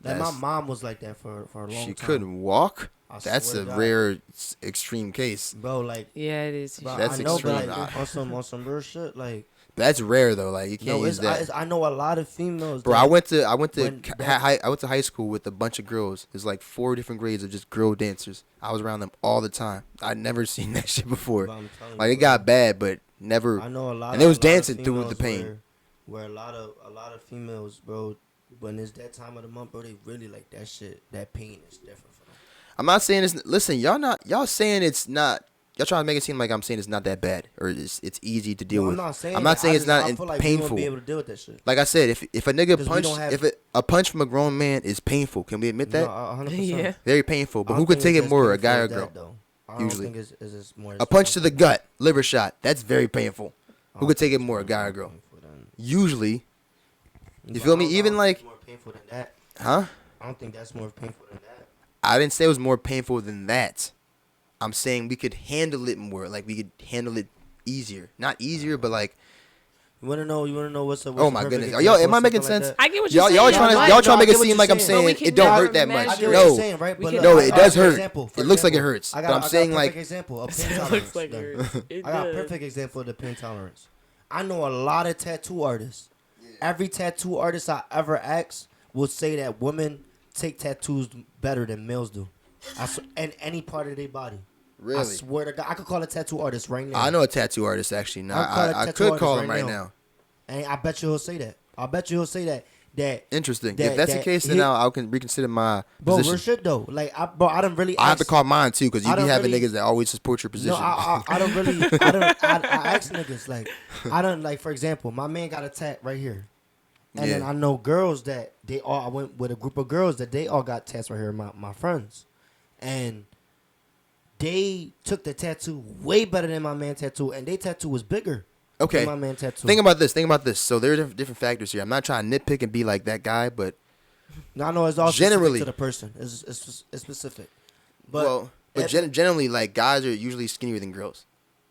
S2: Like, my mom was like that for a long time.
S1: She couldn't walk.
S2: I
S1: That's
S2: swear
S1: a
S2: to God.
S1: rare extreme case.
S2: Bro, like,
S3: Yeah, it is.
S2: bro,
S1: That's
S2: I know,
S1: extreme.
S2: but like, on some real shit, like,
S1: That's rare though. Like you can't
S2: no,
S1: use that.
S2: I know a lot of females.
S1: Bro,
S2: that,
S1: I went to
S2: when that-
S1: I went to high school with a bunch of girls. There's like 4 different grades of just girl dancers. I was around them all the time. I'd never seen that shit before.
S2: bro, I'm telling
S1: Like
S2: you,
S1: it got bad, but never.
S2: I know a lot.
S1: and it was
S2: a lot of
S1: dancing through the
S2: females
S1: pain.
S2: Where a lot of females, bro, when it's that time of the month, bro, they really like that shit. That pain is different for them.
S1: I'm not saying it's. Listen, y'all saying it's not. Y'all trying to make it seem like I'm saying it's not that bad or it's easy to deal
S2: No,
S1: with.
S2: I'm not saying.
S1: I'm not
S2: that.
S1: saying
S2: I
S1: it's
S2: just-
S1: not
S2: I feel like we
S1: painful.
S2: won't be able to deal with that shit.
S1: Like I said, if a nigga
S2: 'Cause we
S1: punch,
S2: don't have-
S1: a punch from a grown man is painful, can we admit that?
S2: No, 100%.
S3: Yeah.
S1: Very painful. But
S2: I
S1: who
S2: don't
S1: could
S2: think
S1: take
S2: it's
S1: it
S2: as
S1: more, a
S2: painful
S1: guy or a
S2: as
S1: girl?
S2: that, though. I
S1: Usually.
S2: don't think it's more.
S1: A punch to the gut, liver shot. That's very painful. Who could take it more, a guy or a girl? Usually, you feel me? Even like,
S2: more painful than that.
S1: huh?
S2: I don't think that's more painful than that.
S1: I didn't say it was more painful than that. I'm saying we could handle it more. Like we could handle it easier. Not easier, but like,
S2: You wanna know? What's up?
S1: oh my goodness. Y'all, am I making sense?
S3: I get what you're
S1: Y'all
S3: saying.
S1: trying
S3: but-
S1: to y'all trying to
S2: I
S1: make it
S2: get what
S1: seem
S2: you're
S1: like I'm
S2: saying.
S1: saying
S3: But we
S1: it don't
S3: cannot
S1: hurt that
S3: measure
S1: much.
S2: I get
S3: it.
S2: what
S1: No,
S2: you're saying, right?
S3: We
S2: But
S3: can-
S2: look,
S1: No,
S2: I
S1: it
S2: got
S1: does
S2: a
S1: hurt.
S2: example. For
S1: It looks like it
S2: example,
S1: hurts.
S2: I
S1: But
S2: got
S1: I'm
S2: a
S1: saying
S2: perfect
S1: like,
S2: example of pain
S3: It
S2: tolerance.
S3: looks like
S2: then.
S3: it hurts. It
S2: I got a
S3: does.
S2: perfect example of the pain tolerance. I know a lot of tattoo artists. Every tattoo artist I ever asked will say that women take tattoos better than males do. And any part of their body. I
S1: really?
S2: swear to God, I could call a tattoo artist right now.
S1: I know a tattoo artist actually. Now
S2: I'll call a
S1: I
S2: tattoo
S1: could call
S2: artist
S1: him
S2: right
S1: right
S2: now.
S1: now.
S2: And I bet you he'll say that. I bet you he'll say that. That
S1: Interesting.
S2: That-
S1: If that's the
S2: that
S1: case, then
S2: he-
S1: I can reconsider my
S2: bro, real
S1: position.
S2: shit though. Like I don't really.
S1: I have to
S2: ask-
S1: call mine too, because you
S2: I
S1: be
S2: don't
S1: having
S2: really-
S1: niggas that always support your position.
S2: No, I don't really. I ask niggas like, I don't like. For example, my man got a tat right here, and then
S1: Yeah.
S2: I know girls that they all. I went with a group of girls that they all got tats right here. My friends, and they took the tattoo way better than my man tattoo, and they tattoo was bigger.
S1: Okay.
S2: Than my man tattoo.
S1: Think about this. So there are different factors here. I'm not trying to nitpick and be like that guy, but
S2: No, I know it's all
S1: Generally-
S2: specific to the person. It's specific. But
S1: well, But generally, like, guys are usually skinnier than girls.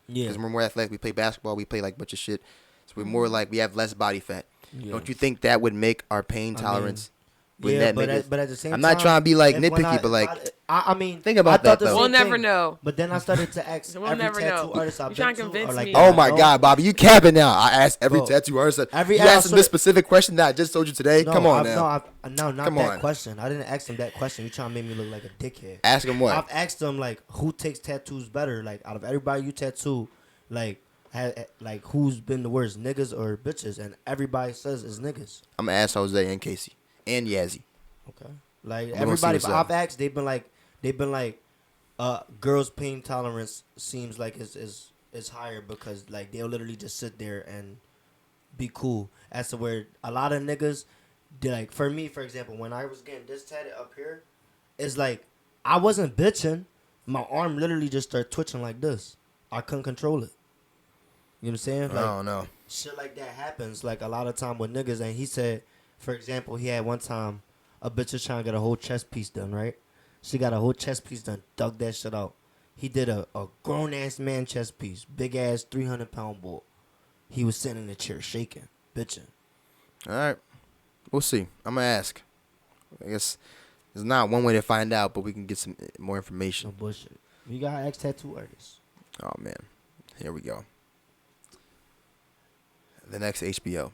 S2: Yeah.
S1: Because we're more athletic. We play basketball. We play, like, a bunch of shit. So we're more like, we have less body fat.
S2: Yeah.
S1: Don't you think that would make our pain tolerance?
S2: Yeah, but at the same time,
S1: I'm not trying to be, like, nitpicky, but, like,
S2: I mean,
S1: think about that, though.
S3: We'll never know.
S2: But then I started to ask
S3: We'll
S2: every
S3: never
S2: tattoo
S3: know.
S2: artist I've
S3: You trying
S2: been
S3: to
S2: to,
S3: convince
S2: or like,
S3: me.
S2: that
S1: Oh
S2: I
S1: my
S2: know.
S1: God, Bobby, you capping now. I asked every
S2: Bro,
S1: tattoo artist. You
S2: every
S1: asked them this
S2: answer-
S1: specific question that I just told you today.
S2: No,
S1: Come on now.
S2: No, not
S1: Come
S2: that
S1: on.
S2: question. I didn't ask him that question. You trying to make me look like a dickhead.
S1: Ask him what?
S2: I've asked them like, who takes tattoos better? Like, out of everybody you tattoo, like, like who's been the worst, niggas or bitches? And everybody says it's niggas.
S1: I'm going to ask Jose and Casey and Yazzie.
S2: Okay. Like,
S1: gonna see
S2: everybody,
S1: what's
S2: but
S1: up.
S2: I've asked, they've been like, girls' pain tolerance seems like is higher because like they'll literally just sit there and be cool. As to where a lot of niggas, like for me, for example, when I was getting this tatted up here, it's like I wasn't bitching. My arm literally just started twitching like this. I couldn't control it. You know what I'm saying? Like,
S1: I don't know.
S2: shit like that happens like a lot of time with niggas. And he said, for example, he had one time a bitch was trying to get a whole chest piece done, right? She got a whole chest piece done, dug that shit out. He did a grown ass man chest piece, big ass 300-pound boy. He was sitting in the chair shaking, bitching.
S1: All right. We'll see. I'm going to ask. I guess there's not one way to find out, but we can get some more
S2: No
S1: information.
S2: bullshit. You got ex tattoo artists.
S1: Oh, man. Here we go. The next HBO.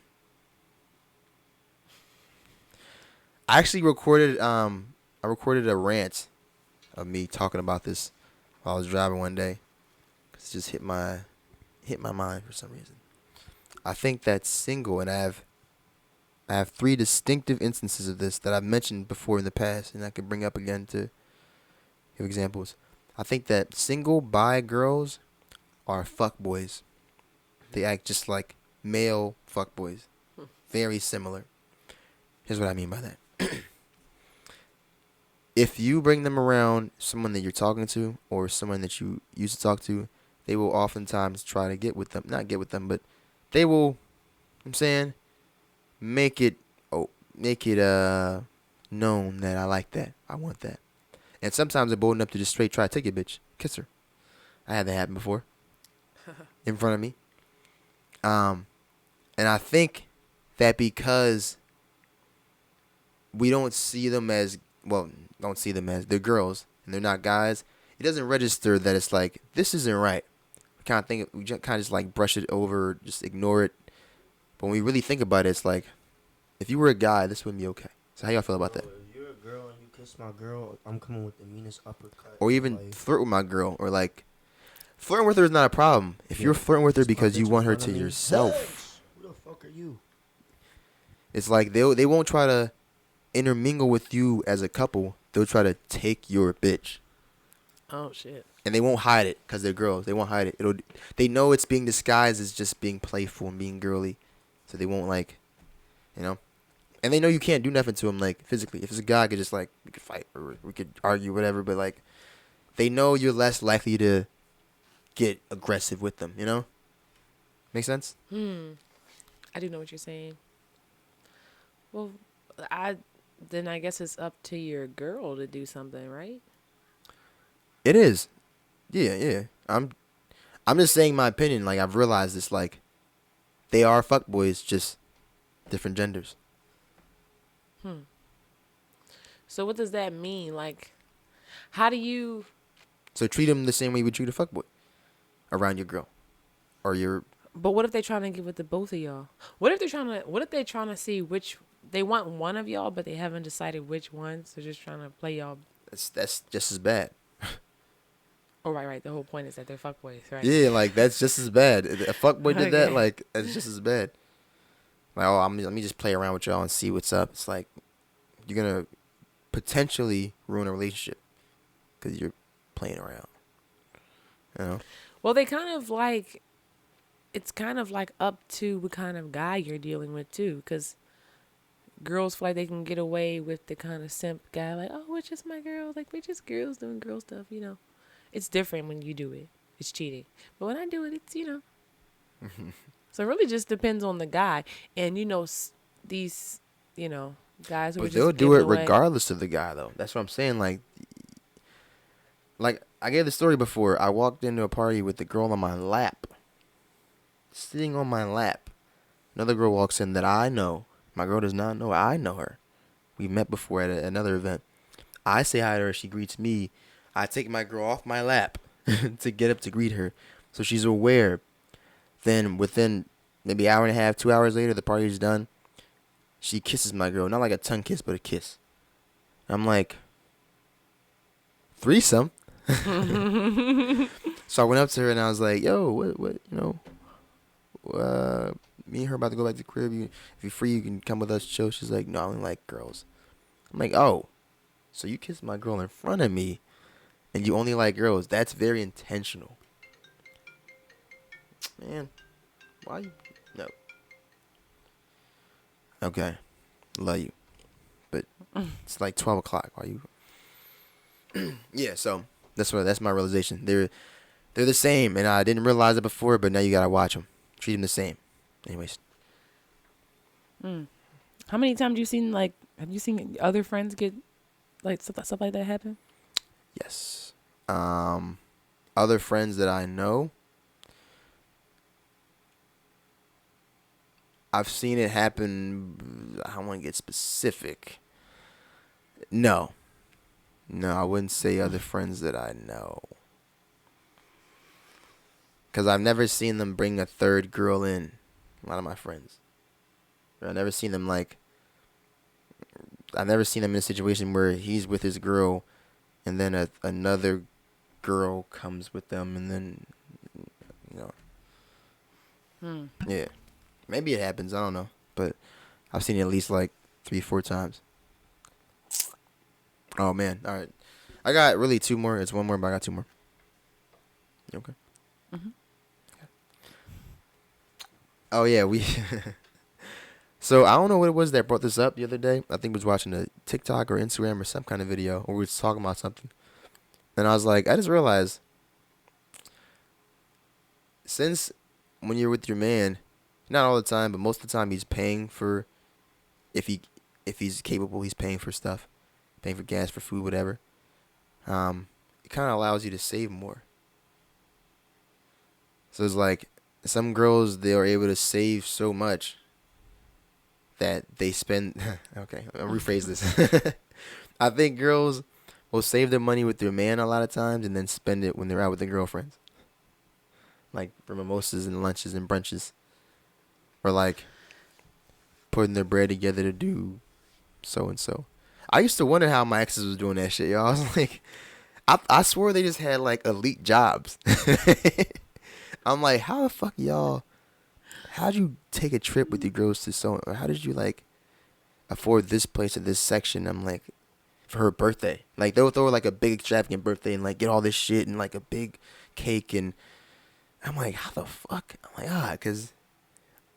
S1: I actually recorded a rant of me talking about this while I was driving one day. 'Cause it just hit my mind for some reason. I think that single, and I have 3 distinctive instances of this that I've mentioned before in the past, and I can bring up again to give examples. I think that single bi girls are fuckboys. They act just like male fuckboys. Very similar. Here's what I mean by that. If you bring them around someone that you're talking to or someone that you used to talk to, they will oftentimes try to get with them. Not get with them, but they will, I'm saying, make it known that I like that. I want that. And sometimes they're bold enough to just straight try to take a bitch. Kiss her. I had that happen before. In front of me. And I think that because we don't see them as, they're girls and they're not guys, it doesn't register that it's like, this isn't right. We kind of just like brush it over, just ignore it. But when we really think about it, it's like, if you were a guy, this wouldn't be okay. So how y'all feel about that?
S2: If you're a girl and you kiss my girl, I'm coming with the meanest uppercut.
S1: Or even
S2: Like,
S1: flirt with my girl, or like, flirting with her is not a problem. If you're flirting with her
S2: kiss my
S1: because you
S2: bitch
S1: want
S2: in
S1: her
S2: front
S1: to
S2: of me.
S1: yourself,
S2: Who the fuck are you?
S1: it's like they won't try to intermingle with you as a couple. They'll try to take your bitch.
S3: Oh shit.
S1: And they won't hide it because they're girls. They won't hide it. They know it's being disguised as just being playful and being girly. So they won't like, you know. And they know you can't do nothing to them like physically. If it's a guy, I could just like, we could fight or we could argue, whatever. But like, they know you're less likely to get aggressive with them, you know? Make sense?
S3: I do know what you're saying. Well, I guess it's up to your girl to do something, right?
S1: It is. Yeah. I'm just saying my opinion. Like, I've realized it's like, they are fuckboys, just different genders.
S3: So what does that mean? Like, how do you?
S1: So treat them the same way you would treat a fuckboy around your girl, or your.
S3: But what if they trying to get with the both of y'all? What if they're trying to see which they want one of y'all, but they haven't decided which one? So just trying to play y'all.
S1: That's just as bad.
S3: Oh right. The whole point is that they're fuckboys, right?
S1: Yeah, like that's just as bad. If a fuckboy did that,
S3: Okay.
S1: like that's just as bad. Like, oh, let me just play around with y'all and see what's up. It's like you're gonna potentially ruin a relationship because you're playing around. You know.
S3: Well, they kind of like. It's kind of like up to what kind of guy you're dealing with too, because girls feel like they can get away with the kind of simp guy, like, oh, it's just my girl, like we're just girls doing girl stuff, you know. It's different when you do it. It's cheating, but when I do it, it's, you know. So it really just depends on the guy, and you know, these, you know, guys who are
S1: But
S3: just
S1: they'll do
S3: giving
S1: it
S3: away.
S1: regardless of the guy, though. That's what I'm saying. Like I gave the story before. I walked into a party with the girl on my lap, sitting on my lap. Another girl walks in that I know. My girl does not know. I know her. We met before at another event. I say hi to her. She greets me. I take my girl off my lap to get up to greet her, so she's aware. Then within maybe an hour and a half, 2 hours later, the party's done. She kisses my girl, not like a tongue kiss, but a kiss. I'm like, threesome. So I went up to her and I was like, "Yo, what, me and her about to go back to the crib. If you're free, you can come with us, chill." She's like, "No, I only like girls." I'm like, "Oh, so you kissed my girl in front of me, and you only like girls? That's very intentional, man. Why you? No. Okay, love you, but it's like 12 o'clock. Why you? Yeah, so that's my realization. They're the same, and I didn't realize it before, but now you gotta watch them. Treat them the same. Anyways.
S3: How many times have you seen other friends get like stuff like that happen?
S1: Yes. Other friends that I know, I've seen it happen. I don't want to get specific. No, I wouldn't say other friends that I know, because I've never seen them bring a third girl in. A lot of my friends, I've never seen them I've never seen them in a situation where he's with his girl, and then another girl comes with them, and then, yeah, maybe it happens. I don't know, but I've seen it at least like 3-4 times. Oh man! All right, I got really 2 more. It's 1 more, but I got 2 more. You okay?
S3: Mm-hmm.
S1: Okay. Oh yeah, we. So I don't know what it was that brought this up the other day. I think we was watching a TikTok or Instagram or some kind of video, or we was talking about something, and I was like, I just realized, since when you're with your man, not all the time, but most of the time, he's paying for, if he's capable, he's paying for stuff, paying for gas, for food, whatever. It kind of allows you to save more. So it's like some girls, they are able to save so much that they spend. Okay, I'll rephrase this. I think girls will save their money with their man a lot of times and then spend it when they're out with their girlfriends, like for mimosas and lunches and brunches, or like putting their bread together to do so and so. I used to wonder how my exes was doing that shit, y'all. I was like, I swore they just had like elite jobs. I'm like, how the fuck y'all? How'd you take a trip with your girls to so? Or how did you like afford this place or this section? I'm like, for her birthday, like they'll throw like a big extravagant birthday and like get all this shit and like a big cake, and I'm like, how the fuck? I'm like, cause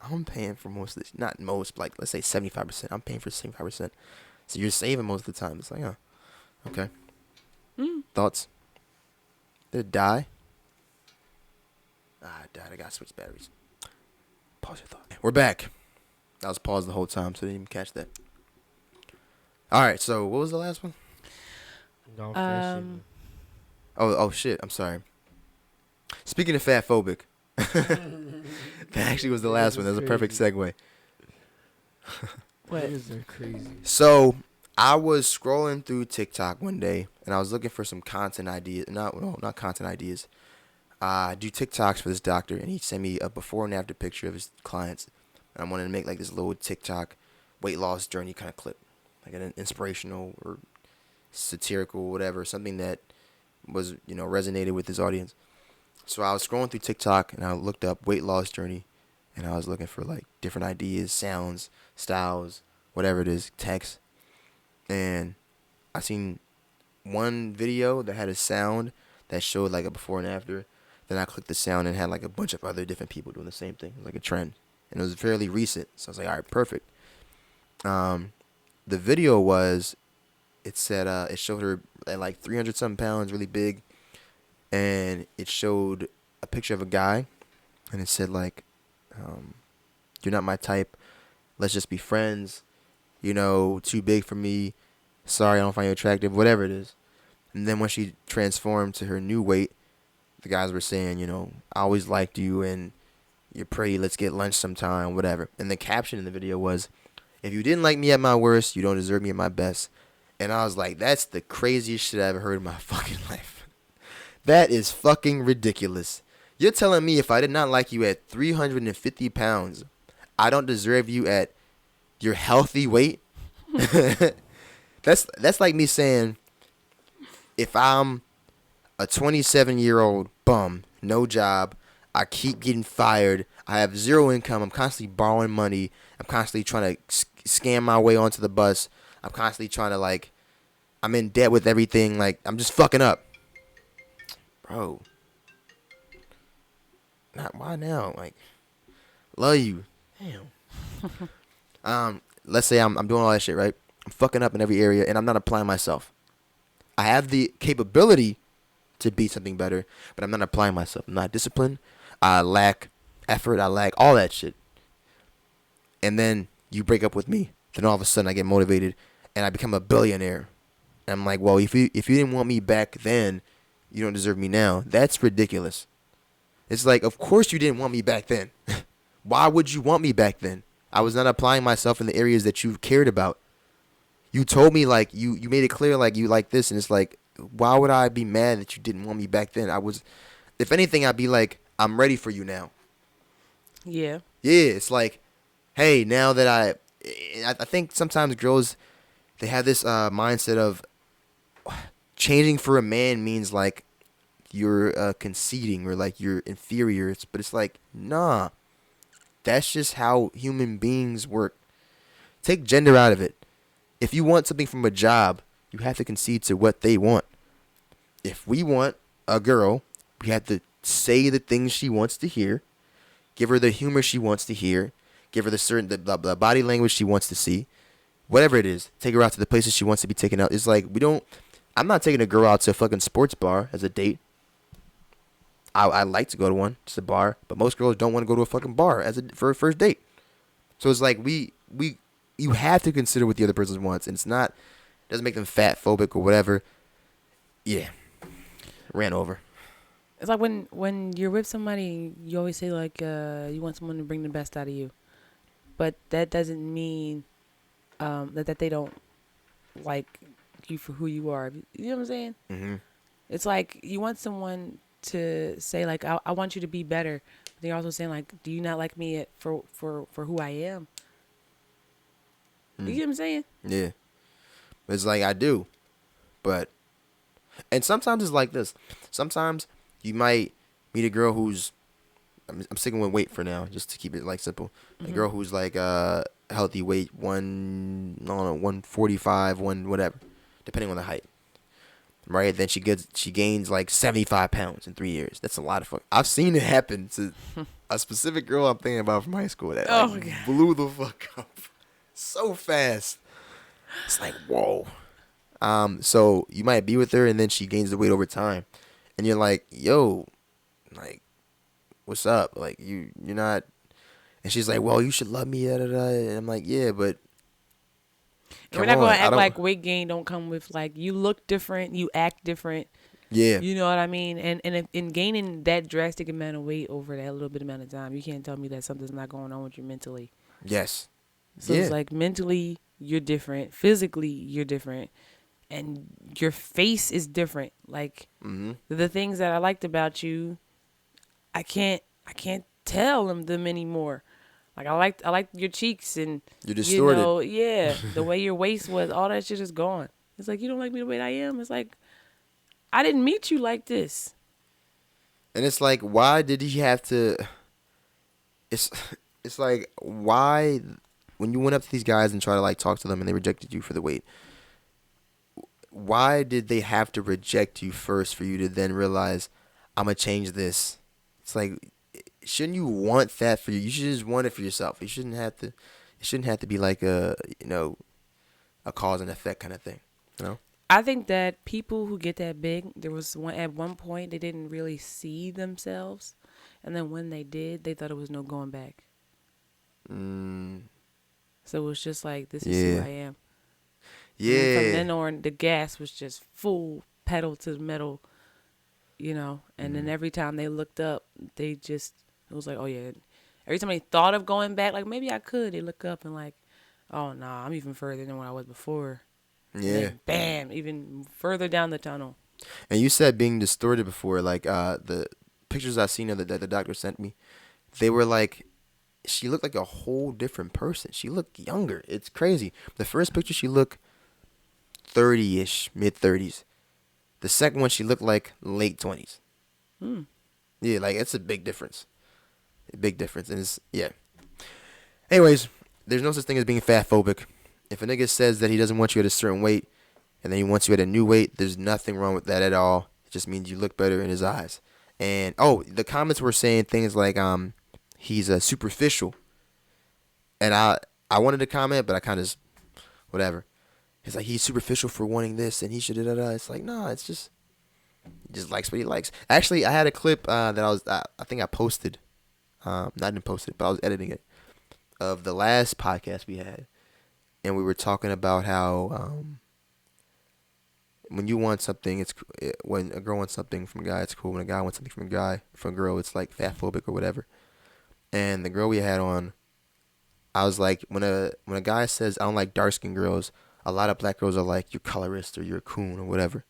S1: I'm paying for most of this, not most, but like let's say 75%. I'm paying for 75%, so you're saving most of the time. It's like, okay. Thoughts? Did it die? It died. I gotta switch batteries. Pause your thought. We're back. I was paused the whole time, so I didn't even catch that. All right, so what was the last one?
S2: Don't finish it.
S1: Oh shit. I'm sorry. Speaking of fat phobic, that actually was the last one. That was a perfect segue.
S3: What?
S2: They're crazy.
S1: So I was scrolling through TikTok one day, and I was looking for some content ideas. Not content ideas. I do TikToks for this doctor, and he sent me a before and after picture of his clients. And I wanted to make like this little TikTok weight loss journey kind of clip, like an inspirational or satirical, whatever, something that was, resonated with his audience. So I was scrolling through TikTok, and I looked up weight loss journey, and I was looking for like different ideas, sounds, styles, whatever it is, text. And I seen one video that had a sound that showed like a before and after. Then I clicked the sound and had like a bunch of other different people doing the same thing. It was like a trend. And it was fairly recent. So I was like, all right, perfect. The video was, it said, it showed her at like 300 something pounds, really big. And it showed a picture of a guy. And it said like, you're not my type. Let's just be friends. Too big for me. Sorry, I don't find you attractive. Whatever it is. And then when she transformed to her new weight, the guys were saying, you know, I always liked you and you're pretty. Let's get lunch sometime, whatever. And the caption in the video was, if you didn't like me at my worst, you don't deserve me at my best. And I was like, that's the craziest shit I ever heard in my fucking life. That is fucking ridiculous. You're telling me if I did not like you at 350 pounds, I don't deserve you at your healthy weight? That's like me saying, if I'm a 27-year-old bum, no job, I keep getting fired, I have zero income, I'm constantly borrowing money, I'm constantly trying to scam my way onto the bus, I'm constantly trying to, like, I'm in debt with everything, like, I'm just fucking up. Bro. Not why now? Like, love you. Damn. Let's say I'm doing all that shit, right? I'm fucking up in every area and I'm not applying myself. I have the capability to be something better, but I'm not applying myself. I'm not disciplined. I lack effort. I lack all that shit. And then you break up with me. Then all of a sudden I get motivated and I become a billionaire. And I'm like, well, if you didn't want me back then, you don't deserve me now. That's ridiculous. It's like, of course you didn't want me back then. Why would you want me back then? I was not applying myself in the areas that you cared about. You told me, like, you made it clear, like, you like this, and it's like, why would I be mad that you didn't want me back then? If anything, I'd be like, I'm ready for you now.
S3: Yeah.
S1: Yeah, it's like, hey, now that I think sometimes girls, they have this mindset of changing for a man means, like, you're conceding or, like, you're inferior. But it's like, nah. That's just how human beings work. Take gender out of it. If you want something from a job, you have to concede to what they want. If we want a girl, we have to say the things she wants to hear, give her the humor she wants to hear, give her the body language she wants to see, whatever it is. Take her out to the places she wants to be taken out. It's like, I'm not taking a girl out to a fucking sports bar as a date. I like to go to one, just a bar, but most girls don't want to go to a fucking bar for a first date. So it's like you have to consider what the other person wants, and it doesn't make them fat phobic or whatever. Yeah, ran over.
S3: It's like when you're with somebody, you always say like you want someone to bring the best out of you, but that doesn't mean that they don't like you for who you are. You know what I'm saying?
S1: Mm-hmm.
S3: It's like you want someone to say like I want you to be better. But you're also saying like, do you not like me for who I am? You get what I'm saying?
S1: Yeah, it's like I do, and sometimes it's like this. Sometimes you might meet a girl who's I'm sticking with weight for now, just to keep it like simple.
S3: Mm-hmm.
S1: A girl who's like healthy weight, 145, whatever, depending on the height. Right, then she gains like 75 pounds in 3 years. That's a lot of fuck. I've seen it happen to a specific girl I'm thinking about from high school that blew the fuck up so fast. It's like, whoa. So you might be with her and then she gains the weight over time, and you're like, yo, like, what's up? Like, you're not. And she's like, well, you should love me. Da, da, da. And I'm like, yeah, but.
S3: We're not gonna act like weight gain don't come with like you look different, you act different.
S1: Yeah.
S3: You know what I mean? And in gaining that drastic amount of weight over that little bit amount of time, you can't tell me that something's not going on with you mentally.
S1: Yes.
S3: So it's like mentally you're different, physically you're different, and your face is different. Like the things that I liked about you, I can't tell them anymore. Like I like your cheeks and
S1: you're distorted.
S3: You know, yeah, the way your waist was, all that shit is gone. It's like you don't like me the way I am. It's like I didn't meet you like this.
S1: And it's like, why did he have to? It's like, why when you went up to these guys and try to like talk to them and they rejected you for the weight? Why did they have to reject you first for you to then realize I'm gonna change this? It's like, shouldn't you want that for you? You should just want it for yourself. You shouldn't have to. It shouldn't have to be like a cause and effect kind of thing. You know.
S3: I think that people who get that big, there was at one point they didn't really see themselves, and then when they did, they thought it was no going back. So it was just like, this is who I am.
S1: Yeah.
S3: And from then on, the gas was just full pedal to the metal, you know. And then every time they looked up, it was like, oh yeah. Every time they thought of going back, like maybe I could, they look up and like, oh nah, I'm even further than what I was before.
S1: Yeah.
S3: And then, bam, even further down the tunnel.
S1: And you said being distorted before, like the pictures I seen of that the doctor sent me, they were like, she looked like a whole different person. She looked younger. It's crazy. The first picture she looked 30-ish, mid 30s. The second one she looked like late 20s. Yeah, like it's a big difference. A big difference, and it's yeah. Anyways, there's no such thing as being fat phobic. If a nigga says that he doesn't want you at a certain weight, and then he wants you at a new weight, there's nothing wrong with that at all. It just means you look better in his eyes. And the comments were saying things like he's superficial, and I wanted to comment, but I kind of just whatever. It's like he's superficial for wanting this, and he should da da da. It's like nah, it's just he just likes what he likes. Actually, I had a clip that I think I posted. I didn't post it, but I was editing it, of the last podcast we had, and we were talking about how when you want something, when a girl wants something from a guy, it's cool. When a guy wants something from a girl, it's like fat phobic or whatever. And the girl we had on, I was like, when a guy says I don't like dark skinned girls, a lot of black girls are like, you're colorist or you're a coon or whatever.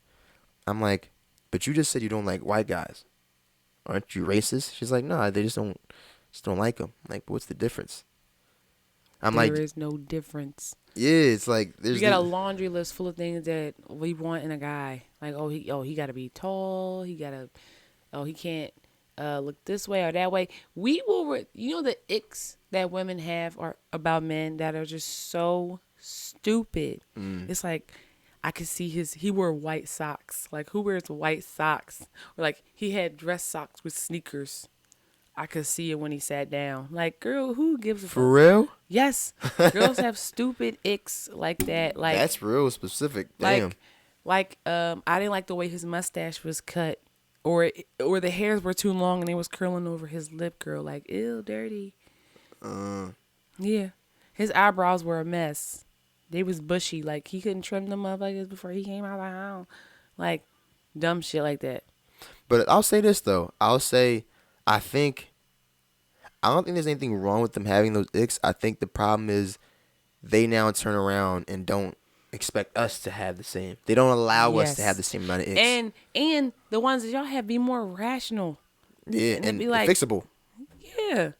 S1: I'm like, but you just said you don't like white guys. Aren't you racist? She's like, nah, they just don't like them. I'm like, but what's the difference?
S3: There is no difference.
S1: Yeah, it's like
S3: we got a laundry list full of things that we want in a guy. Like, he got to be tall. He can't look this way or that way. We will, the icks that women have are about men that are just so stupid. It's like, I could see he wore white socks. Like, who wears white socks? Or like, he had dress socks with sneakers. I could see it when he sat down. Like, girl, who gives a fuck?
S1: For real?
S3: Yes. Girls have stupid icks like that. Like,
S1: that's real specific. Damn.
S3: Like, I didn't like the way his mustache was cut. Or the hairs were too long and it was curling over his lip, girl. Like, ew, dirty. Yeah. His eyebrows were a mess. They was bushy. Like, he couldn't trim them motherfuckers before he came out of the house. Like, dumb shit like that.
S1: But I'll say this, though. I don't think there's anything wrong with them having those icks. I think the problem is they now turn around and don't expect us to have the same. They don't allow us to have the same amount of icks.
S3: And the ones that y'all have be more rational.
S1: Yeah, and
S3: be like,
S1: fixable.
S3: Yeah.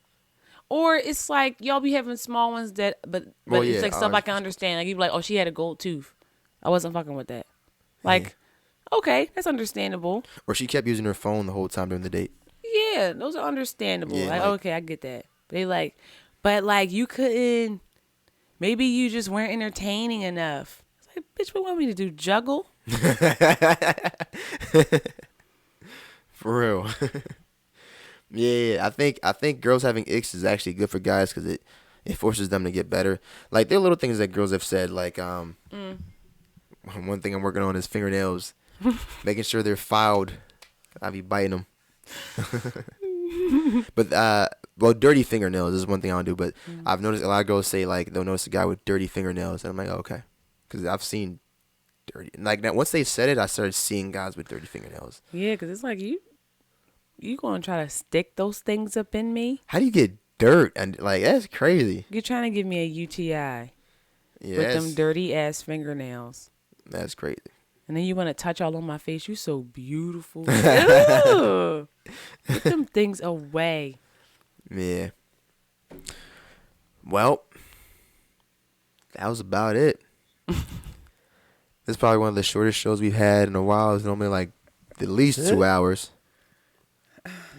S3: Or it's like y'all be having small ones but it's like stuff I can understand. Like you be like, oh, she had a gold tooth. I wasn't fucking with that. Like, okay, that's understandable.
S1: Or she kept using her phone the whole time during the date. Yeah,
S3: those are understandable.
S1: Yeah,
S3: like, okay, I get that. But you couldn't. Maybe you just weren't entertaining enough. It's like, bitch, what want me to do? Juggle?
S1: For real. Yeah, I think girls having icks is actually good for guys because it forces them to get better. Like, there are little things that girls have said. Like, one thing I'm working on is fingernails, making sure they're filed. I be biting them. But dirty fingernails is one thing I don't do. But I've noticed a lot of girls say like they'll notice a guy with dirty fingernails, and I'm like, oh, okay, because I've seen dirty. Like that, once they said it, I started seeing guys with dirty fingernails.
S3: Yeah, because it's like you gonna try to stick those things up in me?
S1: How do you get dirt? And like that's crazy.
S3: You're trying to give me a UTI with them dirty ass fingernails.
S1: That's crazy.
S3: And then you want to touch all on my face. You so beautiful. Ew. Get them things away.
S1: Yeah. Well, that was about it. This is probably one of the shortest shows we've had in a while. It's normally like at least 2 hours.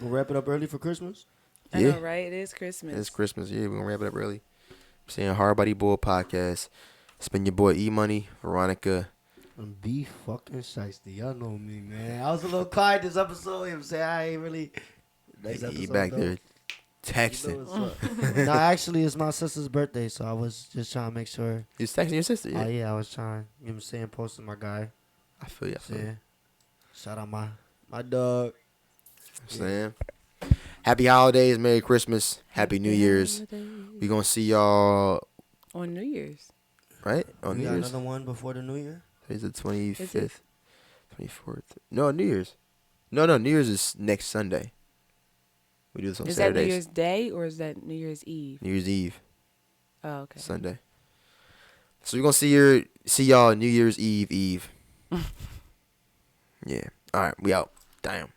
S4: We'll wrap it up early for Christmas?
S3: I know, right? It is Christmas.
S1: It's Christmas. Yeah, we're going to wrap it up early. I'm saying Hard Body Bull Podcast. It's been your boy E-Money, Veronica.
S4: I'm be fucking shiesty. Y'all know me, man. I was a little quiet this episode. You know what I'm saying? I ain't really. Next episode,
S1: he back there texting.
S4: No, actually, it's my sister's birthday, so I was just trying to make sure.
S1: You was texting your sister? Yeah.
S4: Oh, yeah, I was trying. You know what I'm saying? Posting my guy.
S1: I feel you.
S4: Yeah. Shout out my dog.
S1: I'm saying. Happy holidays, Merry Christmas, Happy New Year's. We gonna see y'all
S3: on New Year's.
S1: Right? On New Year's.
S4: Another one before the New Year?
S1: Today's the 25th. 24th. No, New Year's. No, New Year's is next Sunday. We do this on
S3: Is that New
S1: Saturdays.
S3: Year's Day or is that New Year's Eve?
S1: New Year's Eve.
S3: Oh, okay.
S1: Sunday. So we're gonna see y'all New Year's Eve. Yeah. All right, we out. Damn.